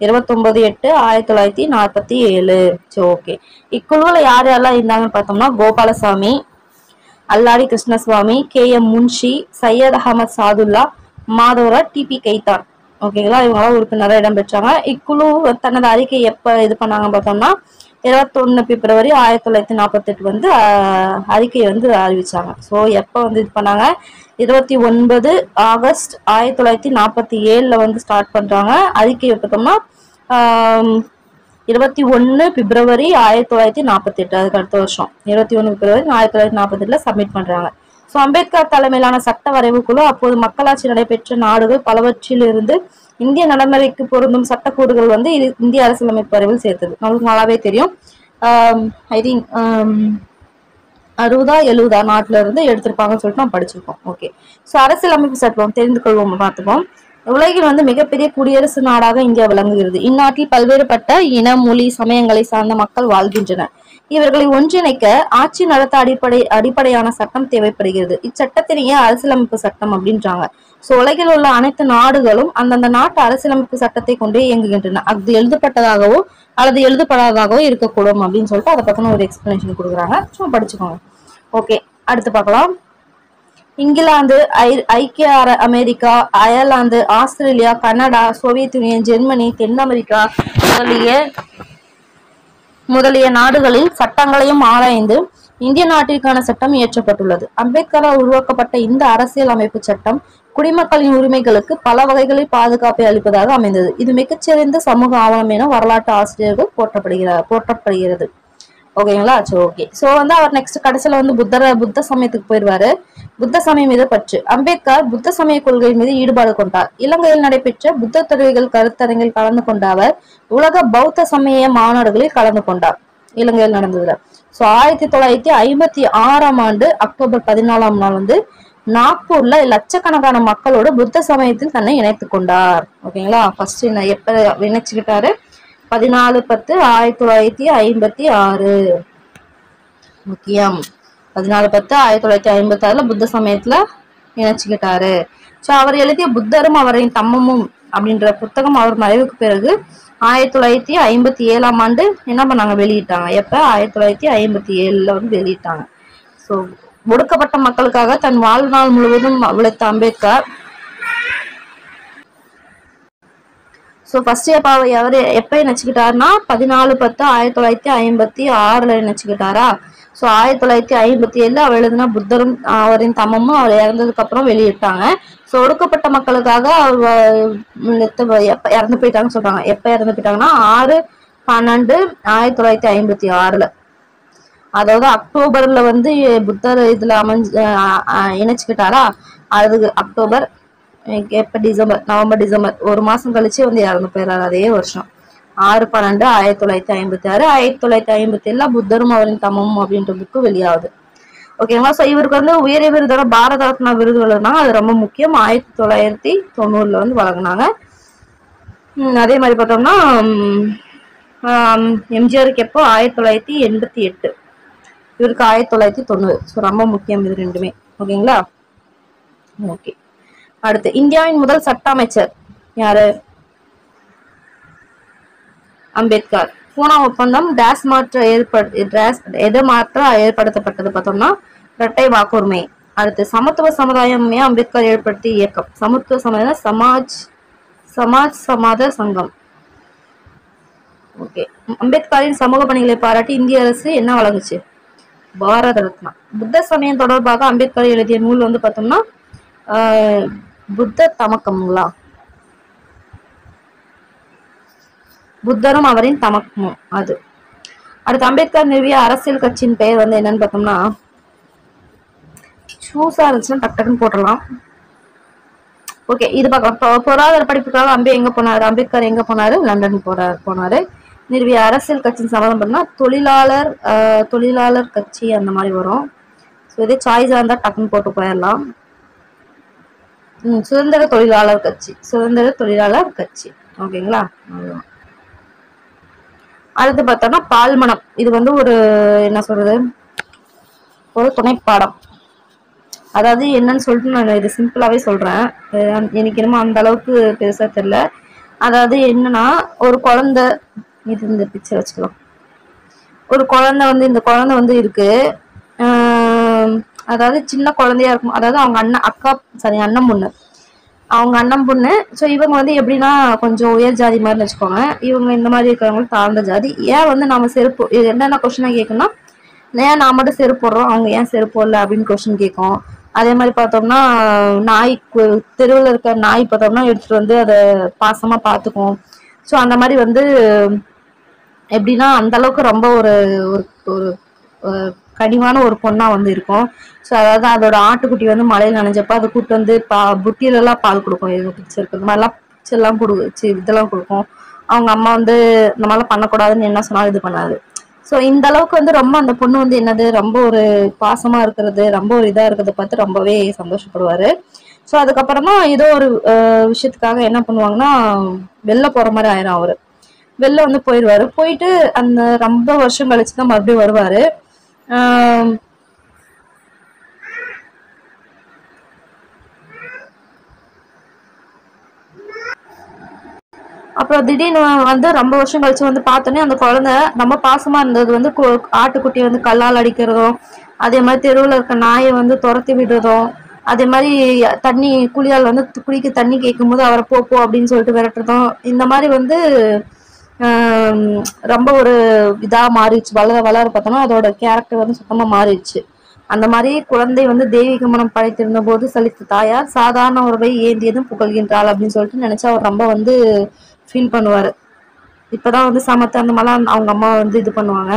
29/8/1947. ஓகே, இக்குழுவில் யார் யாரெல்லாம் இருந்தாங்கன்னு பார்த்தோம்னா கோபாலசாமி, அல்லாடி கிருஷ்ணசுவாமி, KM முன்ஷி, சையத் அகமது சாதுல்லா, மாதவரா, TP கைத்தான். ஓகேங்களா, இவங்களாம் உறுப்பினராக இடம்பெற்றாங்க. இக்குழு தனது அறிக்கை எப்ப இது பண்ணாங்க பார்த்தோம்னா 21 பிப்ரவரி 1948 வந்து அறிக்கையை வந்து அறிவிச்சாங்க. ஸோ எப்போ வந்து இது பண்ணாங்க 29 ஆகஸ்ட் 1947 வந்து ஸ்டார்ட் பண்றாங்க. அறிக்கை பார்த்தோம்னா 21 பிப்ரவரி 1948 அதுக்கு அடுத்த வருஷம் 21 பிப்ரவரி 1948 சப்மிட் பண்றாங்க. ஸோ அம்பேத்கர் தலைமையிலான சட்ட வரைவு குழு அப்போது மக்களாட்சி நடைபெற்ற நாடுகள் பலவற்றிலிருந்து இந்திய நடைமுறைக்கு பொருந்தும் சட்டக்கூறுகள் வந்து இந்திய அரசியலமைப்பு வரைவில் சேர்த்தது. நமக்கு நல்லாவே தெரியும். ஐ திங்க் 60-70 நாட்டுல இருந்து எடுத்திருப்பாங்கன்னு சொல்லிட்டு நம்ம படிச்சிருக்கோம். ஓகே, ஸோ அரசியலமைப்பு சட்டம் தெரிந்து கொள்வோம் பார்த்துப்போம். உலகில் வந்து மிகப்பெரிய குடியரசு நாடாக இந்தியா விளங்குகிறது. இந்நாட்டில் பல்வேறுபட்ட இன, மொழி, சமயங்களை சார்ந்த மக்கள் வாழ்கின்றனர். இவர்களை ஒன்றிணைக்க ஆட்சி நடத்த அடிப்படையான சட்டம் தேவைப்படுகிறது. இச்சட்டத்திலேயே அரசியலமைப்பு சட்டம் அப்படின்றாங்க. ஸோ உலகில் உள்ள அனைத்து நாடுகளும் அந்தந்த நாட்டு அரசியலமைப்பு சட்டத்தை கொண்டே இயங்குகின்றன. அது எழுதப்பட்டதாகவோ அல்லது எழுதப்படாததாகவோ இருக்கக்கூடும் அப்படின்னு சொல்லிட்டு அதை பத்தின ஒரு எக்ஸ்பிளனேஷன் கொடுக்குறாங்க. சும்மா படிச்சுக்கோங்க. ஓகே, அடுத்து பார்க்கலாம். இங்கிலாந்து, ஐக்கிய America, Ireland, Australia, Canada, Soviet Union, Germany, தென் அமெரிக்கா முதலிய நாடுகளில் சட்டங்களையும் ஆராய்ந்து இந்திய நாட்டிற்கான சட்டம் இயற்றப்பட்டுள்ளது. அம்பேத்கரால் உருவாக்கப்பட்ட இந்த அரசியல் அமைப்பு சட்டம் குடிமக்களின் உரிமைகளுக்கு பல வகைகளில் பாதுகாப்பை அளிப்பதாக அமைந்தது. இது மிகச்சிறந்த சமூக ஆவணம் என வரலாற்று ஆசிரியர்கள் போற்றப்படுகிறது. ஓகேங்களா, ஓகே. ஸோ வந்து அவர் நெக்ஸ்ட் கடைசியில வந்து புத்த சமயத்துக்கு போயிடுவாரு. புத்த சமயம் மீது பற்று. அம்பேத்கர் புத்த சமய கொள்கை மீது ஈடுபாடு கொண்டார். இலங்கையில் நடைபெற்ற புத்த துறவிகள் கருத்தரங்கில் கலந்து கொண்ட அவர் உலக பௌத்த சமய மாநாடுகளில் கலந்து கொண்டார். இலங்கையில் நடந்ததுல. ஸோ 1956ஆம் ஆண்டு அக்டோபர் 14ஆம் நாள் வந்து நாக்பூர்ல லட்சக்கணக்கான மக்களோடு புத்த சமயத்தில் தன்னை இணைத்துக் கொண்டார். ஓகேங்களா, ஃபர்ஸ்ட் எப்ப இணைச்சுக்கிட்டாரு 14/10/1956. முக்கியம் 14/10/1956 புத்த சமயத்துல இணைச்சுக்கிட்டாரு. ஸோ அவர் எழுதிய புத்தரும் அவரின் தம்மமும் அப்படின்ற புத்தகம் அவர் மறைவுக்கு பிறகு 1957ஆம் ஆண்டு என்ன பண்ணாங்க வெளியிட்டாங்க. எப்ப 1957 வந்து வெளியிட்டாங்க. ஸோ ஒடுக்கப்பட்ட மக்களுக்காக தன் வாழ்நாள் முழுவதும் உழைத்த அம்பேத்கர் ஸோ ஃபர்ஸ்ட் அவர் எப்ப நினைச்சுக்கிட்டாருன்னா 14/10/1956 நினைச்சுக்கிட்டாரா. ஸோ 1957 அவர் எழுதின புத்தரும் அவரின் தமமும் அவர் இறந்ததுக்கு அப்புறம் வெளியிட்டாங்க. ஸோ ஒடுக்கப்பட்ட மக்களுக்காக எப்ப இறந்து போயிட்டாங்கன்னு சொல்றாங்க. எப்ப இறந்து போயிட்டாங்கன்னா 6/12/1956. அதாவது அக்டோபர்ல வந்து புத்தர் இதுல இணைச்சுக்கிட்டாரா, அது அக்டோபர், எப்ப நவம்பர் டிசம்பர் ஒரு மாசம் கழிச்சு வந்து இறந்து போயிடாரு அதே வருஷம் 6/12/1956. 1957 புத்தரும் அவரின் தமமும் அப்படின்ற புக்கு வெளியாகுது. ஓகேங்களா. ஸோ இவருக்கு வந்து உயரிய விருதான பாரத ரத்னா விருது வழங்கினாங்க. அது ரொம்ப முக்கியம். 1990 வந்து வழங்கினாங்க. அதே மாதிரி பார்த்தோம்னா எம்ஜிஆருக்கு எப்போ 1988, இவருக்கு 1990. ஸோ ரொம்ப முக்கியம் இது ரெண்டுமே. ஓகேங்களா. ஓகே. அடுத்து இந்தியாவின் முதல் சட்ட அமைச்சர் யாரு? அம்பேத்கர். பூனா ஒப்பந்தம் எதை மாற்ற ஏற்படுத்தப்பட்டது பார்த்தோம்னா இரட்டை வாக்குரிமை. அடுத்து சமத்துவ சமுதாயம் அம்பேத்கர் ஏற்படுத்திய இயக்கம். சமத்துவ சமுதாயம் சமாஜ் சமாத சங்கம். ஓகே. அம்பேத்கரின் சமூக பணிகளை பாராட்டி இந்திய அரசு என்ன வழங்குச்சு? பாரத ரத்னா. புத்த சமயம் தொடர்பாக அம்பேத்கர் எழுதிய நூல் வந்து பார்த்தோம்னா புத்த தமக்கம்ங்களா, புத்தரும் அவரின் தமக்கமும் அது. அடுத்து அம்பேத்கர் நிறுவிய அரசியல் கட்சியின் பெயர் வந்து என்னன்னு பார்த்தோம்னா, சூஸா இருந்துச்சுன்னா டக்குன்னு போட்டலாம். ஓகே, இது பார்க்கலாம். பொருளாதார படிப்புக்காக அம்பேத்கர் எங்க போனாரு? லண்டன் போனாரு. நிறுவிய அரசியல் கட்சியின் சம்மந்தம் பண்ணா தொழிலாளர் கட்சி அந்த மாதிரி வரும். ஸோ இதே சாய்ஸா இருந்தா டக்குன்னு போட்டு போயிடலாம். சுதந்திர தொழிலாளர் கட்சி. ஓகேங்களா. அடுத்து பார்த்தோம்னா பால்மனம். இது வந்து ஒரு என்ன சொல்றது, ஒரு துணைப்பாடம். அதாவது என்னன்னு சொல்லிட்டு நான் இது சிம்பிளாவே சொல்றேன். எனக்கு என்னமோ அந்த அளவுக்கு பெருசா தெரியல. அதாவது என்னன்னா, ஒரு குழந்தை, இது இந்த பிக்சர் வச்சுக்கலாம். ஒரு குழந்தை வந்து இந்த குழந்தை வந்து இருக்கு. அதாவது சின்ன குழந்தையா இருக்கும். அதாவது அவங்க அண்ணன் பொண்ணு. அவங்க அண்ணன் பொண்ணு. ஸோ இவங்க வந்து எப்படின்னா கொஞ்சம் உயர் ஜாதி மாதிரி வச்சுக்கோங்க. இவங்க இந்த மாதிரி இருக்கிறவங்களுக்கு தாழ்ந்த ஜாதி. ஏன் வந்து நம்ம செருப்பு, இது என்னென்ன கொஸ்டினா கேட்குன்னா, ஏன் நான் மட்டும் செருப்பு போடுறோம், அவங்க ஏன் செருப்பு போடல அப்படின்னு கொஸ்டின் கேட்கும். அதே மாதிரி பார்த்தோம்னா நாய், தெருவில் இருக்க நாய் பார்த்தோம்னா எடுத்துட்டு வந்து அதை பாசமா பார்த்துக்கும். ஸோ அந்த மாதிரி வந்து எப்படின்னா அந்த அளவுக்கு ரொம்ப ஒரு கனிவான ஒரு பொண்ணா வந்து இருக்கும். ஸோ அதாவது அதோட ஆட்டுக்குட்டி வந்து மழையில் நனைஞ்சப்ப அதை கூப்பிட்டு வந்து புட்டியிலெல்லாம் பால் கொடுக்கும். இது பிக்சர் இந்த மாதிரிலாம் பிக்சர்லாம் இதெல்லாம் கொடுக்கும். அவங்க அம்மா வந்து இந்த மாதிரிலாம் பண்ணக்கூடாதுன்னு என்ன சொன்னாலும் இது பண்ணாது. ஸோ இந்த அளவுக்கு வந்து ரொம்ப அந்த பொண்ணு வந்து என்னது ரொம்ப ஒரு பாசமா இருக்கிறது, ரொம்ப ஒரு இதா இருக்கிறத பார்த்து ரொம்பவே சந்தோஷப்படுவாரு. ஸோ அதுக்கப்புறமா ஏதோ ஒரு விஷயத்துக்காக என்ன பண்ணுவாங்கன்னா வெளில போற மாதிரி ஆயிரும். அவரு வெளில வந்து போயிடுவாரு. போயிட்டு அந்த ரொம்ப வருஷம் கழிச்சுதான் மறுபடியும் வருவாரு. அப்புறம் திடீர்னு வந்து ரொம்ப வருஷம் கழிச்சு வந்து பார்த்தோன்னே அந்த குழந்தை ரொம்ப பாசமா இருந்தது வந்து ஆட்டுக்குட்டி வந்து கல்லால் அடிக்கிறதும், அதே மாதிரி தெருவில் இருக்க நாயை வந்து துரத்தி விடுறதும், அதே மாதிரி தண்ணி குளியால் வந்து குடிக்க தண்ணி கேட்கும் போது அவரை போ அப்படின்னு சொல்லிட்டு விரட்டுறதும், இந்த மாதிரி வந்து ரொம்ப ஒரு இதா மாறிடுச்சு. வளர பார்த்தோம்னா அதோட கேரக்டர் வந்து சுத்தமா மாறிடுச்சு. அந்த மாதிரி குழந்தை வந்து தெய்வீக மனம் படைத்திருந்த போது சலித்த தாயார் சாதாரண உறவை ஏந்தியதும் புகழ்கின்றாள் அப்படின்னு சொல்லிட்டு நினைச்சா அவர் ரொம்ப வந்து ஃபீல் பண்ணுவாரு. இப்பதான் வந்து சமத்து அந்த மாதிரிலாம் அவங்க அம்மா வந்து இது பண்ணுவாங்க.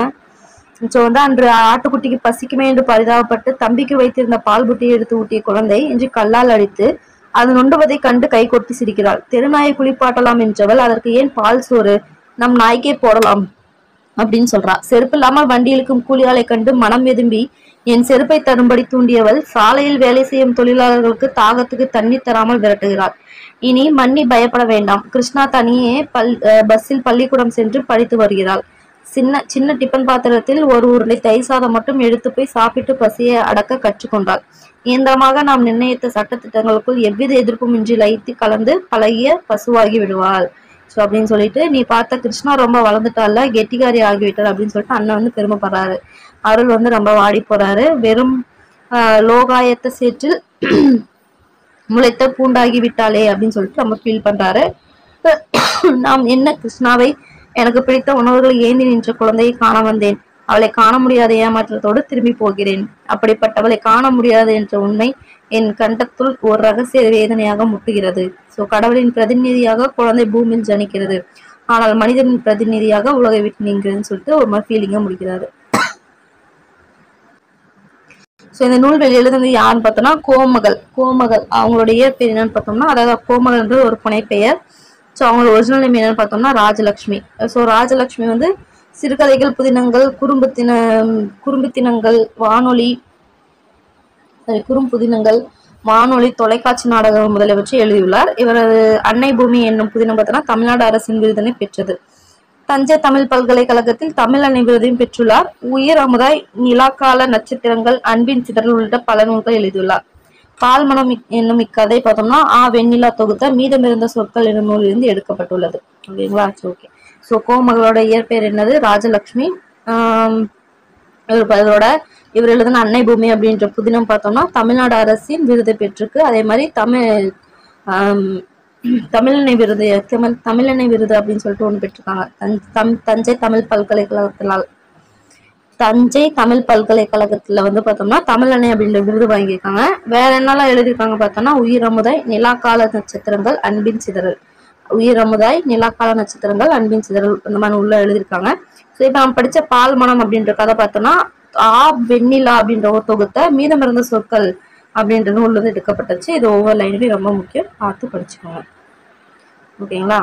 ஸோ வந்து அன்று ஆட்டுக்குட்டிக்கு பசிக்குமே என்று பரிதாபப்பட்டு தம்பிக்கு வைத்திருந்த பால் புட்டியை எடுத்து ஊட்டிய குழந்தை இன்று கல்லால் அடித்து அது நொண்டுவதை கண்டு கை கொட்டி சிரிக்கிறாள். தெருநாயை குளிப்பாட்டலாம் என்றவள் அதற்கு ஏன் பால் சோறு, நம் நாய்க்கே போடலாம் அப்படின்னு சொல்றா. செருப்பு இல்லாமல் வண்டி இழுக்கும் கூலியாளை கண்டு மனம் வெதும்பி என் செருப்பை தரும்படி தூண்டியவள் சாலையில் வேலை செய்யும் தொழிலாளர்களுக்கு தாகத்துக்கு தண்ணீர் தராமல் விரட்டுகிறாள். இனி மன்னி பயப்பட வேண்டாம். கிருஷ்ணா தனியே பஸ்ஸில் பள்ளிக்கூடம் சென்று படித்து வருகிறாள். சின்ன டிபன் பாத்திரத்தில் ஒரு உருளை தயிர் சாதம் மட்டும் எடுத்து போய் சாப்பிட்டு பசியை அடக்க கற்றுக்கொண்டாள். இயந்திரமாக நாம் நிர்ணயித்த சட்டத்திட்டங்களுக்குள் எவ்வித எதிர்ப்பும் இன்றி லயித்து கலந்து பழகிய பசுவாகி விடுவாள். ஸோ அப்படின்னு சொல்லிட்டு நீ பார்த்த கிருஷ்ணா ரொம்ப வளர்ந்துட்டால, கெட்டிகாரி ஆகிவிட்டாள் அப்படின்னு சொல்லிட்டு அண்ணன் வந்து பெருமைப்படுறாரு. அருள் வந்து ரொம்ப வாடி போறாரு. வெறும் லோகாயத்த சேற்றில் முளைத்த பூண்டாகி விட்டாளே அப்படின்னு சொல்லிட்டு ரொம்ப ஃபீல் பண்றாரு. நாம் என்ன கிருஷ்ணாவை எனக்கு பிடித்த உணவுகளை ஏந்தி நின்ற குழந்தையை காண வந்தேன். அவளை காண முடியாத ஏமாற்றத்தோடு திரும்பி போகிறேன். அப்படிப்பட்டவளை காண முடியாது என்ற உண்மை என் கண்டத்துள் ஒரு ரகசிய வேதனையாக முட்டுகிறது. சோ கடவுளின் பிரதிநிதியாக குழந்தை பூமியில் ஜனிக்கிறது, ஆனால் மனிதனின் பிரதிநிதியாக உலகை விட்டு நீங்கிறதுன்னு சொல்லிட்டு ஒரு மாதிரி ஃபீலிங்கா முடிக்கிறாரு. ஸோ இந்த நூல்கள் எழுதுனது யாருன்னு பார்த்தோம்னா கோமகள் அவங்களுடைய இயற்பெயர் என்னன்னு பார்த்தோம்னா, அதாவது கோமகள்ன்றது ஒரு புனைப்பெயர். ஸோ அவங்களோட ஒரிஜினல் நேம் என்னன்னு பார்த்தோம்னா ராஜலட்சுமி. ஸோ ராஜலட்சுமி வந்து சிறுகதைகள், புதினங்கள், குறும்புத்தினங்கள், வானொலி, தொலைக்காட்சி நாடகம் முதலியவற்றை எழுதியுள்ளார். இவரது அன்னை பூமி என்னும் புதினம் பார்த்தோம்னா தமிழ்நாடு அரசின் விருதினை பெற்றது. தஞ்சை தமிழ் பல்கலைக்கழகத்தில் தமிழ் அன்னை விருதையும் பெற்றுள்ளார். உயிர் அமுதாய், நிலாக்கால நட்சத்திரங்கள், அன்பின் சிதறல் உள்ளிட்ட பல நூல்கள் எழுதியுள்ளார். பால்மனம் என்னும் இக்கதை பார்த்தோம்னா வெண்ணிலா தொகுத்த மீதமிருந்த சொற்கள் என்னும் நூலிலிருந்து எடுக்கப்பட்டுள்ளது. ஓகேங்களா? ஓகே. ஸோ கோமகளோட இயற்பெயர் என்னது? ராஜலட்சுமி. இவர் எழுதின அன்னை பூமி அப்படின்ற புதினம் பார்த்தோம்னா தமிழ்நாடு அரசின் விருதை பெற்றிருக்கு. அதே மாதிரி தமிழெண்ணெய் விருது அப்படின்னு சொல்லிட்டு ஒண்ணு பெற்றிருக்காங்க தஞ்சை தமிழ் பல்கலைக்கழகத்துல வந்து பார்த்தோம்னா தமிழெண்ணெய் அப்படின்ற விருது வாங்கியிருக்காங்க. வேற என்னெல்லாம் எழுதியிருக்காங்க பார்த்தோம்னா உயிரமுதாய், நிலாக்கால நட்சத்திரங்கள், அன்பின் சிதறல், இந்த மாதிரி உள்ள எழுதியிருக்காங்க. ஸோ இப்போ நம்ம படிச்ச பால்மனம் அப்படின்ற கதை பார்த்தோம்னா வெண்ணிலா அப்படின்ற ஒரு தொகுத்த மீதமிருந்த சொற்கள் அப்படின்ற நூல் வந்து எடுக்கப்பட்டுச்சு. இது ஒவ்வொரு லைனுமே ரொம்ப முக்கியம், பார்த்து படிச்சுக்கோங்க. ஓகேங்களா?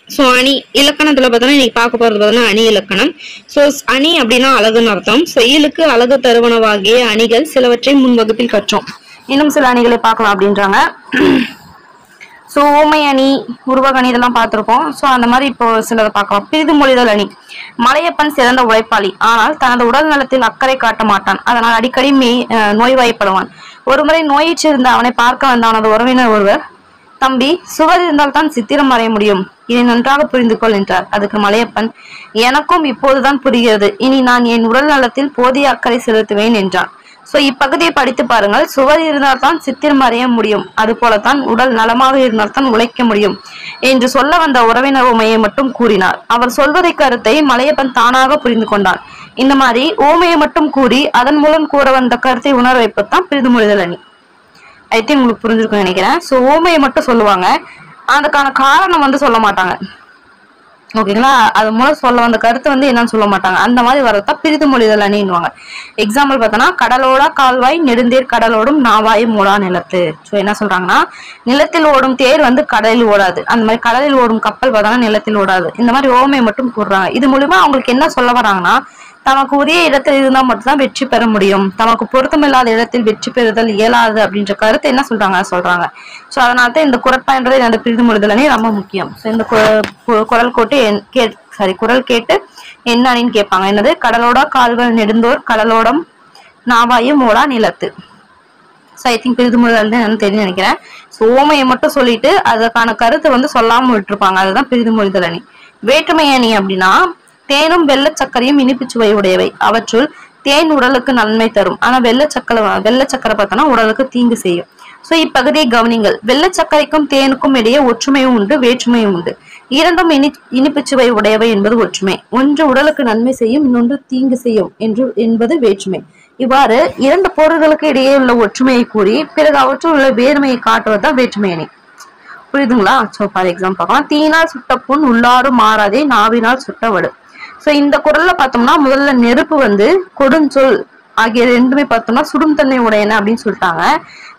ஸோ அணி இலக்கணத்துல பார்த்தோம்னா இன்னைக்கு பார்க்க போறது பார்த்தோம்னா அணி இலக்கணம். ஸோ அணி அப்படின்னா அழகுன்னு அர்த்தம். செயலுக்கு அழகு தருவனவாகிய அணிகள் சிலவற்றை முன் வகுப்பில் கற்றோம். இன்னும் சில அணிகளை பார்க்கலாம் அப்படின்றாங்க. ஸோ ஓமை அணி, உருவகணி இதெல்லாம் பார்த்துருக்கோம். ஸோ அந்த மாதிரி இப்போ சிலதை பார்க்கலாம். பிரிதுமொழிதல் அணி. மலையப்பன் சிறந்த உழைப்பாளி, ஆனால் தனது உடல் நலத்தில் அக்கறை காட்ட மாட்டான். அதனால் அடிக்கடி நோய்வாய்ப்படுவான். ஒருமுறை நோயிற்றிருந்த அவனை பார்க்க வந்த அவனது உறவினர் ஒருவர், தம்பி, சுவர் இருந்தால் தான் சித்திரம் வரைய முடியும், இதை நன்றாக புரிந்து கொள் என்றார். அதுக்கு மலையப்பன், எனக்கும் இப்போதுதான் புரிகிறது, இனி நான் என் உடல் நலத்தில் போதிய அக்கறை செலுத்துவேன் என்றான். ஸோ இப்பகுதியை படித்து பாருங்கள். சுவர் இருந்தால் தான் சித்திரம் வரைய முடியும், அது போலத்தான் உடல் நலமாக இருந்தால் தான் உழைக்க முடியும் என்று சொல்ல வந்த உறவினர் உமையை மட்டும் கூறினார். அவர் சொல்வதை கருத்தை மலையப்பன் தானாக புரிந்து கொண்டான். இந்த மாதிரி ஓமையை மட்டும் கூறி அதன் மூலம் கூற வந்த கருத்தை உணர வைப்பதுதான் பிரிதுமொழிதல் அணி. ஐ திங்க் உங்களுக்கு புரிஞ்சிருக்கும்னு நினைக்கிறேன். ஸோ ஓமையை மட்டும் சொல்லுவாங்க, அதுக்கான காரணம் வந்து சொல்ல மாட்டாங்க. ஓகேங்களா? அது மூலம் சொல்ல வந்த கருத்து வந்து என்னன்னு சொல்ல மாட்டாங்க. அந்த மாதிரி வரதான் பிரிதுமொழிதல் அணின்னுவாங்க. எக்ஸாம்பிள் பார்த்தோன்னா கடலோட கால்வாய் நெடுந்தேர் கடலோடும் நாவாயும் ஓடா நிலத்து. ஸோ என்ன சொல்றாங்கன்னா, நிலத்தில் ஓடும் தேர் வந்து கடலில் ஓடாது, அந்த மாதிரி கடலில் ஓடும் கப்பல் பார்த்தோன்னா நிலத்தில் ஓடாது. இந்த மாதிரி ஓமையை மட்டும் கூறுறாங்க. இது மூலியமா அவங்களுக்கு என்ன சொல்ல வராங்கன்னா, தமக்கு உரிய இடத்தில் இருந்தால் மட்டும்தான் வெற்றி பெற முடியும், தமக்கு பொருத்தமில்லாத இடத்தில் வெற்றி பெறுதல் இயலாது அப்படின்ற கருத்தை என்ன சொல்றாங்க. ஸோ அதனால இந்த குரட்பான்றது அந்த பிரிதுமொழிதல் அணி ரொம்ப முக்கியம். ஸோ இந்த குரல் கேட்டு என்ன அணின்னு கேட்பாங்க. என்னது? கடலோட கால்வாய் நெடுந்தோர் கடலோடம் நாவாயும் ஓடா நிலத்து. ஸோ ஐ திங்க் பிரிதுமொழிதல் என்னன்னு தெரியும் நினைக்கிறேன். ஸோ ஓமையை மட்டும் சொல்லிட்டு அதற்கான கருத்தை வந்து சொல்லாம விட்டுருப்பாங்க. அதுதான் பிரிதுமொழிதல் அணி. வேற்றுமை அணி அப்படின்னா தேனும் வெள்ளச்சக்கரையும் இனிப்பு சுவை உடையவை, அவற்றுள் தேன் உடலுக்கு நன்மை தரும், ஆனா வெள்ளச்சக்கரை பார்த்தோன்னா உடலுக்கு தீங்கு செய்யும். சோ இப்பகுதியை கவனிங்கள். வெள்ளச்சக்கரைக்கும் தேனுக்கும் இடையே ஒற்றுமையும் உண்டு, வேற்றுமையும் உண்டு. இரண்டும் இனிப்பு சுவை உடையவை என்பது ஒற்றுமை. ஒன்று உடலுக்கு நன்மை செய்யும், இன்னொன்று தீங்கு செய்யும் என்பது வேற்றுமை. இவ்வாறு இரண்டு பொருள்களுக்கு இடையே உள்ள ஒற்றுமையை கூறி பிறகு அவற்றுள் உள்ள வேறுமையை காட்டுவதுதான் வேற்றுமை அணி. புரியுதுங்களா? சோ ஃபார் எக்ஸாம்பிள் பார்க்கலாம். தீயினால் சுட்ட புண் உள்ளாரும் மாறாதே, நாவினால் சுட்ட வடு. சோ இந்த குறள்ல பார்த்தோம்னா முதல்ல நெருப்பு வந்து கொடுஞ்சொல் ஆகிய ரெண்டுமே பார்த்தோம்னா சுடும் தன்மை உடையன அப்படின்னு சொல்லிட்டாங்க.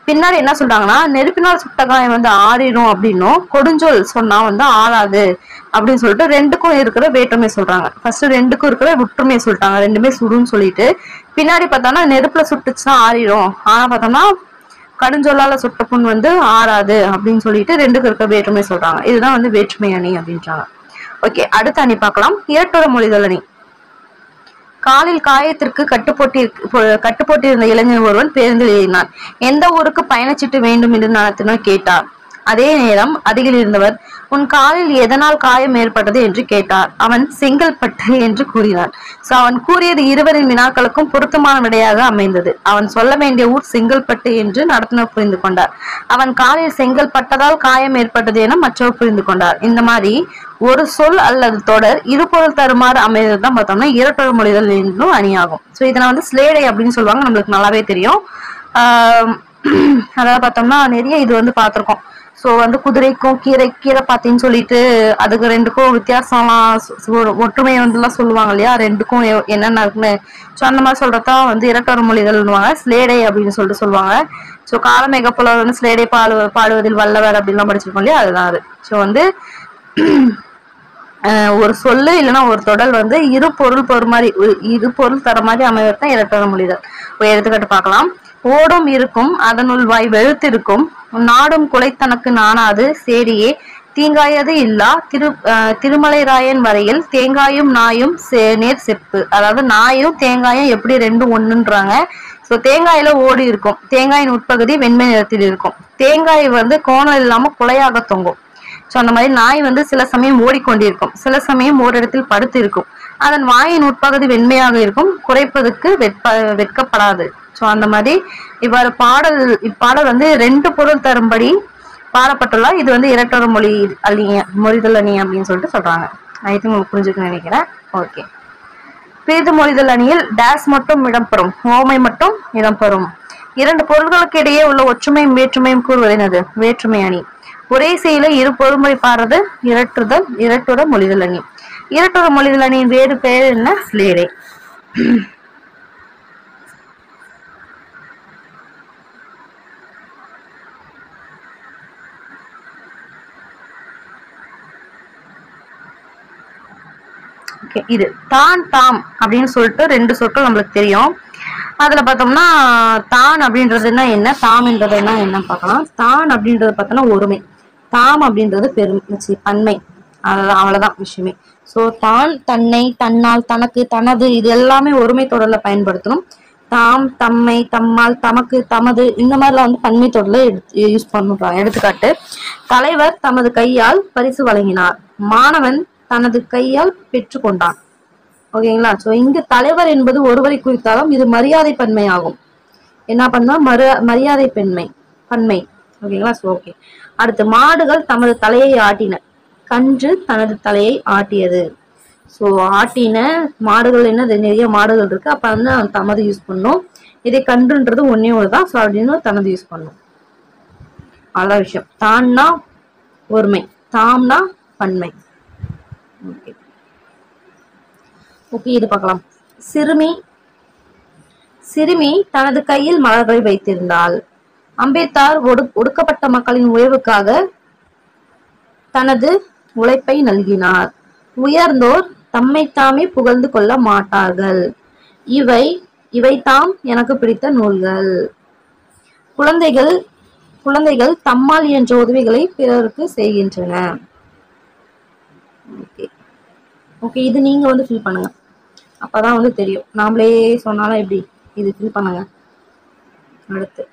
பின்னாடி என்ன சொல்றாங்கன்னா, நெருப்பினால் சுட்ட காயம் வந்து ஆறிடும் அப்படின்னும், கொடுஞ்சொல் சொன்னா வந்து ஆறாது அப்படின்னு சொல்லிட்டு ரெண்டுக்கும் இருக்கிற வேற்றுமை சொல்றாங்க. ஃபர்ஸ்ட் ரெண்டுக்கும் இருக்கிற ஒற்றுமையை சொல்லிட்டாங்க, ரெண்டுமே சுடுன்னு சொல்லிட்டு. பின்னாடி பார்த்தோம்னா நெருப்புல சுட்டுச்சுன்னா ஆறிடும், ஆனா பார்த்தோம்னா கடுஞ்சொல்லால சுட்ட புண் வந்து ஆறாது அப்படின்னு சொல்லிட்டு ரெண்டுக்கு இருக்க வேற்றுமை சொல்றாங்க. இதுதான் வந்து வேற்றுமை அணி அப்படின்றாங்க. ஓகே, அடுத்த அணி பார்க்கலாம். இரட்டுற மொழிதல் அணி. காலில் காயத்திற்கு கட்டுப்போட்டிருந்த இளைஞர் ஒருவன் பேருந்தில் ஏறினார். எந்த ஊருக்கு பயணச்சீட்டு வேண்டும் என்று நடத்தினார் கேட்டார். அதே நேரம் அருகில் இருந்தவர், உன் காலில் எதனால் காயம் ஏற்பட்டது என்று கேட்டார். அவன் செங்கல்பட்டு என்று கூறினான். சோ அவன் கூறியது இருவரின் வினாக்களுக்கும் பொருத்தமான விடையாக அமைந்தது. அவன் சொல்ல வேண்டிய ஊர் செங்கல்பட்டு என்று நடத்துனர் புரிந்து கொண்டார். அவன் காலில் செங்கல் பட்டதால் காயம் ஏற்பட்டது என மற்றவர் புரிந்து கொண்டார். இந்த மாதிரி ஒரு சொல் அல்லது தொடர் இருபொருள் தருமாறு அமைந்ததுதான் பார்த்தோம்னா இரட்டொரு மொழிதல் என்றும் அணியாகும். சோ இதனை வந்து ஸ்லேடை அப்படின்னு சொல்லுவாங்க, நம்மளுக்கு நல்லாவே தெரியும். அதாவது பார்த்தோம்னா நிறைய இது வந்து பார்த்திருக்கோம். ஸோ வந்து குதிரைக்கும் கீரை பாத்தின்னு சொல்லிட்டு அதுக்கு ரெண்டுக்கும் வித்தியாசம்லாம் ஒற்றுமை வந்துலாம் சொல்லுவாங்க இல்லையா, ரெண்டுக்கும் என்னென்ன இருக்குன்னு. ஸோ அந்த மாதிரி சொல்றதான் வந்து இரட்டொரு மொழிதல்னுவாங்க, ஸ்லேடை அப்படின்னு சொல்லிட்டு சொல்லுவாங்க. ஸோ காலமேக புலவர் வந்து ஸ்லேடை பாடுவதில் வல்லவர் அப்படின்லாம் படிச்சிருக்கோம் இல்லையா, அதுதான் அது. ஸோ வந்து ஒரு சொல்லு இல்லைன்னா ஒரு தொடர் வந்து இரு பொருள் தர மாதிரி அமைவதுதான் இரட்டொரு மொழிதல். ஒரு எடுத்துக்காட்டு பார்க்கலாம். ஓடும் இருக்கும் அதனுள் வாய் வெளுத்திருக்கும், நாடும் குலைத்தனக்கு நாணாது சேரியே தீங்காயது இல்லா திருமலைராயன் வரையில் தேங்காயும் நாயும் நேர் செப்பு. அதாவது நாயும் தேங்காயும் எப்படி ரெண்டும் ஒண்ணுன்றாங்க. ஸோ தேங்காயில ஓடி இருக்கும், தேங்காயின் உட்பகுதி வெண்மை நிறத்தில் இருக்கும், தேங்காய் வந்து கோணல் இல்லாம குலையாக தொங்கும். ஸோ அந்த மாதிரி நாய் வந்து சில சமயம் ஓடிக்கொண்டிருக்கும், சில சமயம் ஓரிடத்தில் படுத்து இருக்கும், அதன் வாயின் உட்பகுதி வெண்மையாக இருக்கும், குறைப்பதற்கு வெட்கப்படாது. ஸோ அந்த மாதிரி இவ்வாறு இப்பாடல் வந்து ரெண்டு பொருள் தரும்படி பாடப்பட்டுள்ள இது வந்து இரட்டொரு மொழிதல் அணி அப்படின்னு சொல்லிட்டு சொல்றாங்க. ஐ திங்க் உங்களுக்கு புரிஞ்சுக்கணும்னு நினைக்கிறேன். ஓகே. பிரிது மொழிதல் அணியில் டேஸ் மட்டும் இடம்பெறும், ஓமை மட்டும் இடம்பெறும். இரண்டு பொருள்களுக்கு இடையே உள்ள ஒற்றுமையும் வேற்றுமையும் கூறுவது என்னது? வேற்றுமை அணி. ஒரே செயலை இரு பொருள்மொழி பாடுறது இரட்டொரு மொழிதல் அணி. இரட்டொரு மொழிதல் அணியின் வேறு பெயர் என்ன? ஸ்லேடை. இது தான் தாம் அப்படின்னு சொல்லிட்டு ரெண்டு சொற்கள் நம்மளுக்கு தெரியும். அதுல பார்த்தோம்னா தான் அப்படின்றதுன்னா என்ன, தாம்ன்றது என்ன பார்க்கலாம். தான் அப்படின்றது பார்த்தோம்னா ஒருமை, தாம் அப்படின்றது பன்மை. அவ்வளவுதான் விஷயமே. சோ தான், தன்னை, தன்னால், தனக்கு, தனது, இது எல்லாமே ஒருமை தொடர்ல பயன்படுத்தணும். தாம், தம்மை, தம்மால், தமக்கு, தமது, இந்த மாதிரிலாம் வந்து பன்மை தொடர்ல யூஸ் பண்ணுறாங்க. எடுத்துக்காட்டு, தலைவர் தமது கையால் பரிசு வழங்கினார், மாணவன் தனது கையால் பெற்று கொண்டான். ஓகேங்களா. சோ இங்கு தலைவர் என்பது ஒருவரை குறித்தாலும் இது மரியாதை பன்மை ஆகும். என்ன பண்ணா மரியாதை பன்மை. ஓகேங்களா. So okay. அடுத்து, மாடுகள் தமது தலையை ஆட்டின, கன்று தனது தலையை ஆட்டியது. சோ ஆட்டின மாடுகள் என்ன, நிறைய மாடுகள் இருக்கு, அப்ப வந்து தமது யூஸ் பண்ணும். இதே கன்றுன்றது ஒன்னே ஒண்ணுதான். சோ அப்படின்னு தனது யூஸ் பண்ணும். அவ்வளவு விஷயம். தான்னா ஒருமை, தாம்னா பன்மை. ஓகே, இது பார்க்கலாம். சிறுமி தனது கையில் மலர்களை வைத்திருந்தாள். அம்பேத்கர் ஒடுக்கப்பட்ட மக்களின் உயர்வுக்காக தனது உழைப்பை நல்கினார். உயர்ந்தோர் தம்மைத்தாமே புகழ்ந்து கொள்ள மாட்டார்கள். இவை தாம் எனக்கு பிடித்த நூல்கள். குழந்தைகள் தம்மால் என்ற உதவிகளை பிறருக்கு செய்கின்றன. ஓகே, இது நீங்க வந்து ஃபில் பண்ணுங்க, அப்பதான் வந்து தெரியும். நாமளே சொன்னாலும் எப்படி, இது ஃபில் பண்ணுங்க. அடுத்து,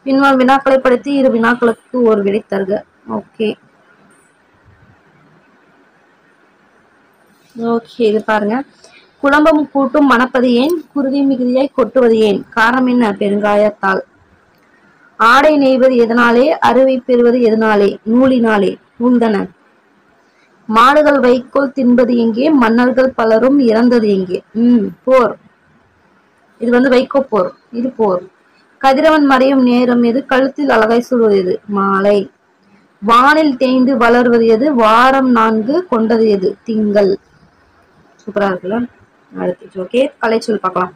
பின்வரும் வினாக்களை படுத்தி இரு வினாக்களுக்கு ஒரு விடை தருக. ஓகே, இது பாருங்க. குழம்பம் கூட்டும் மணப்பது ஏன், குருதி மிகுதியாய் கொட்டுவது ஏன், காரணம் என்ன, பெருங்காயத்தால். ஆடை நெய்வது எதனாலே, அறுவை பெறுவது எதனாலே, நூலினாலே, நூல்தன. மாடுகள் வைக்கோல் தின்பது எங்கே, மன்னர்கள் பலரும் இறந்தது எங்கே, போர். இது வந்து வைக்கோ போர், இது போர். கதிரவன் மறையும் நேரம் எது, கழுத்தில் அழகாய் சொல்வது எது, மாலை. வானில் தேய்ந்து வளர்வது எது, வாரம் 4 கொண்டது எது, திங்கள். சூப்பரா இருக்குல்ல. அடுத்து ஓகே, கலைச்சொல் பார்க்கலாம்.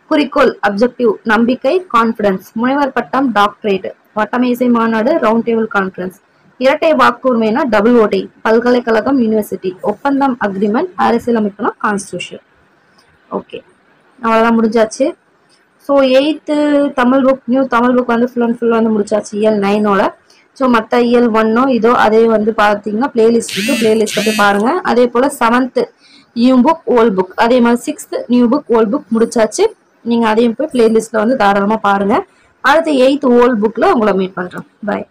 குறிக்கோள் அப்ஜெக்டிவ், நம்பிக்கை கான்பிடன்ஸ், முனைவர் பட்டம் டாக்டரேட், வட்டமேசை மாநாடு ரவுண்ட் டேபிள் கான்ஃபரன்ஸ், இரட்டை வாக்குரிமைனா டபுள் ஓட்டிங், பல்கலைக்கழகம் யூனிவர்சிட்டி, ஒப்பந்தம் அக்ரிமெண்ட், அரசியலமைப்புனா கான்ஸ்டிடியூஷன். ஓகே, அவ்வளவுதான் முடிஞ்சாச்சு. So 8th Tamil book, new Tamil book வந்து ஃபுல் அண்ட் ஃபுல் வந்து முடிச்சாச்சு இயல் 9ஓட. ஸோ மற்ற இயல் 1 இதோ அதே வந்து பார்த்தீங்கன்னா பிளேலிஸ்ட் இருக்கு, பிளேலிஸ்ட் பற்றி பாருங்க. அதே போல 7th new book volt book, அதே மாதிரி 6th new book volt book முடிச்சாச்சு. நீங்க அதையும் போய் பிளேலிஸ்ட்ல வந்து தாராளமா பாருங்க. அடுத்து 8th ஓல்ட் புக்ல உங்களை மீட் பண்றேன். பாய்.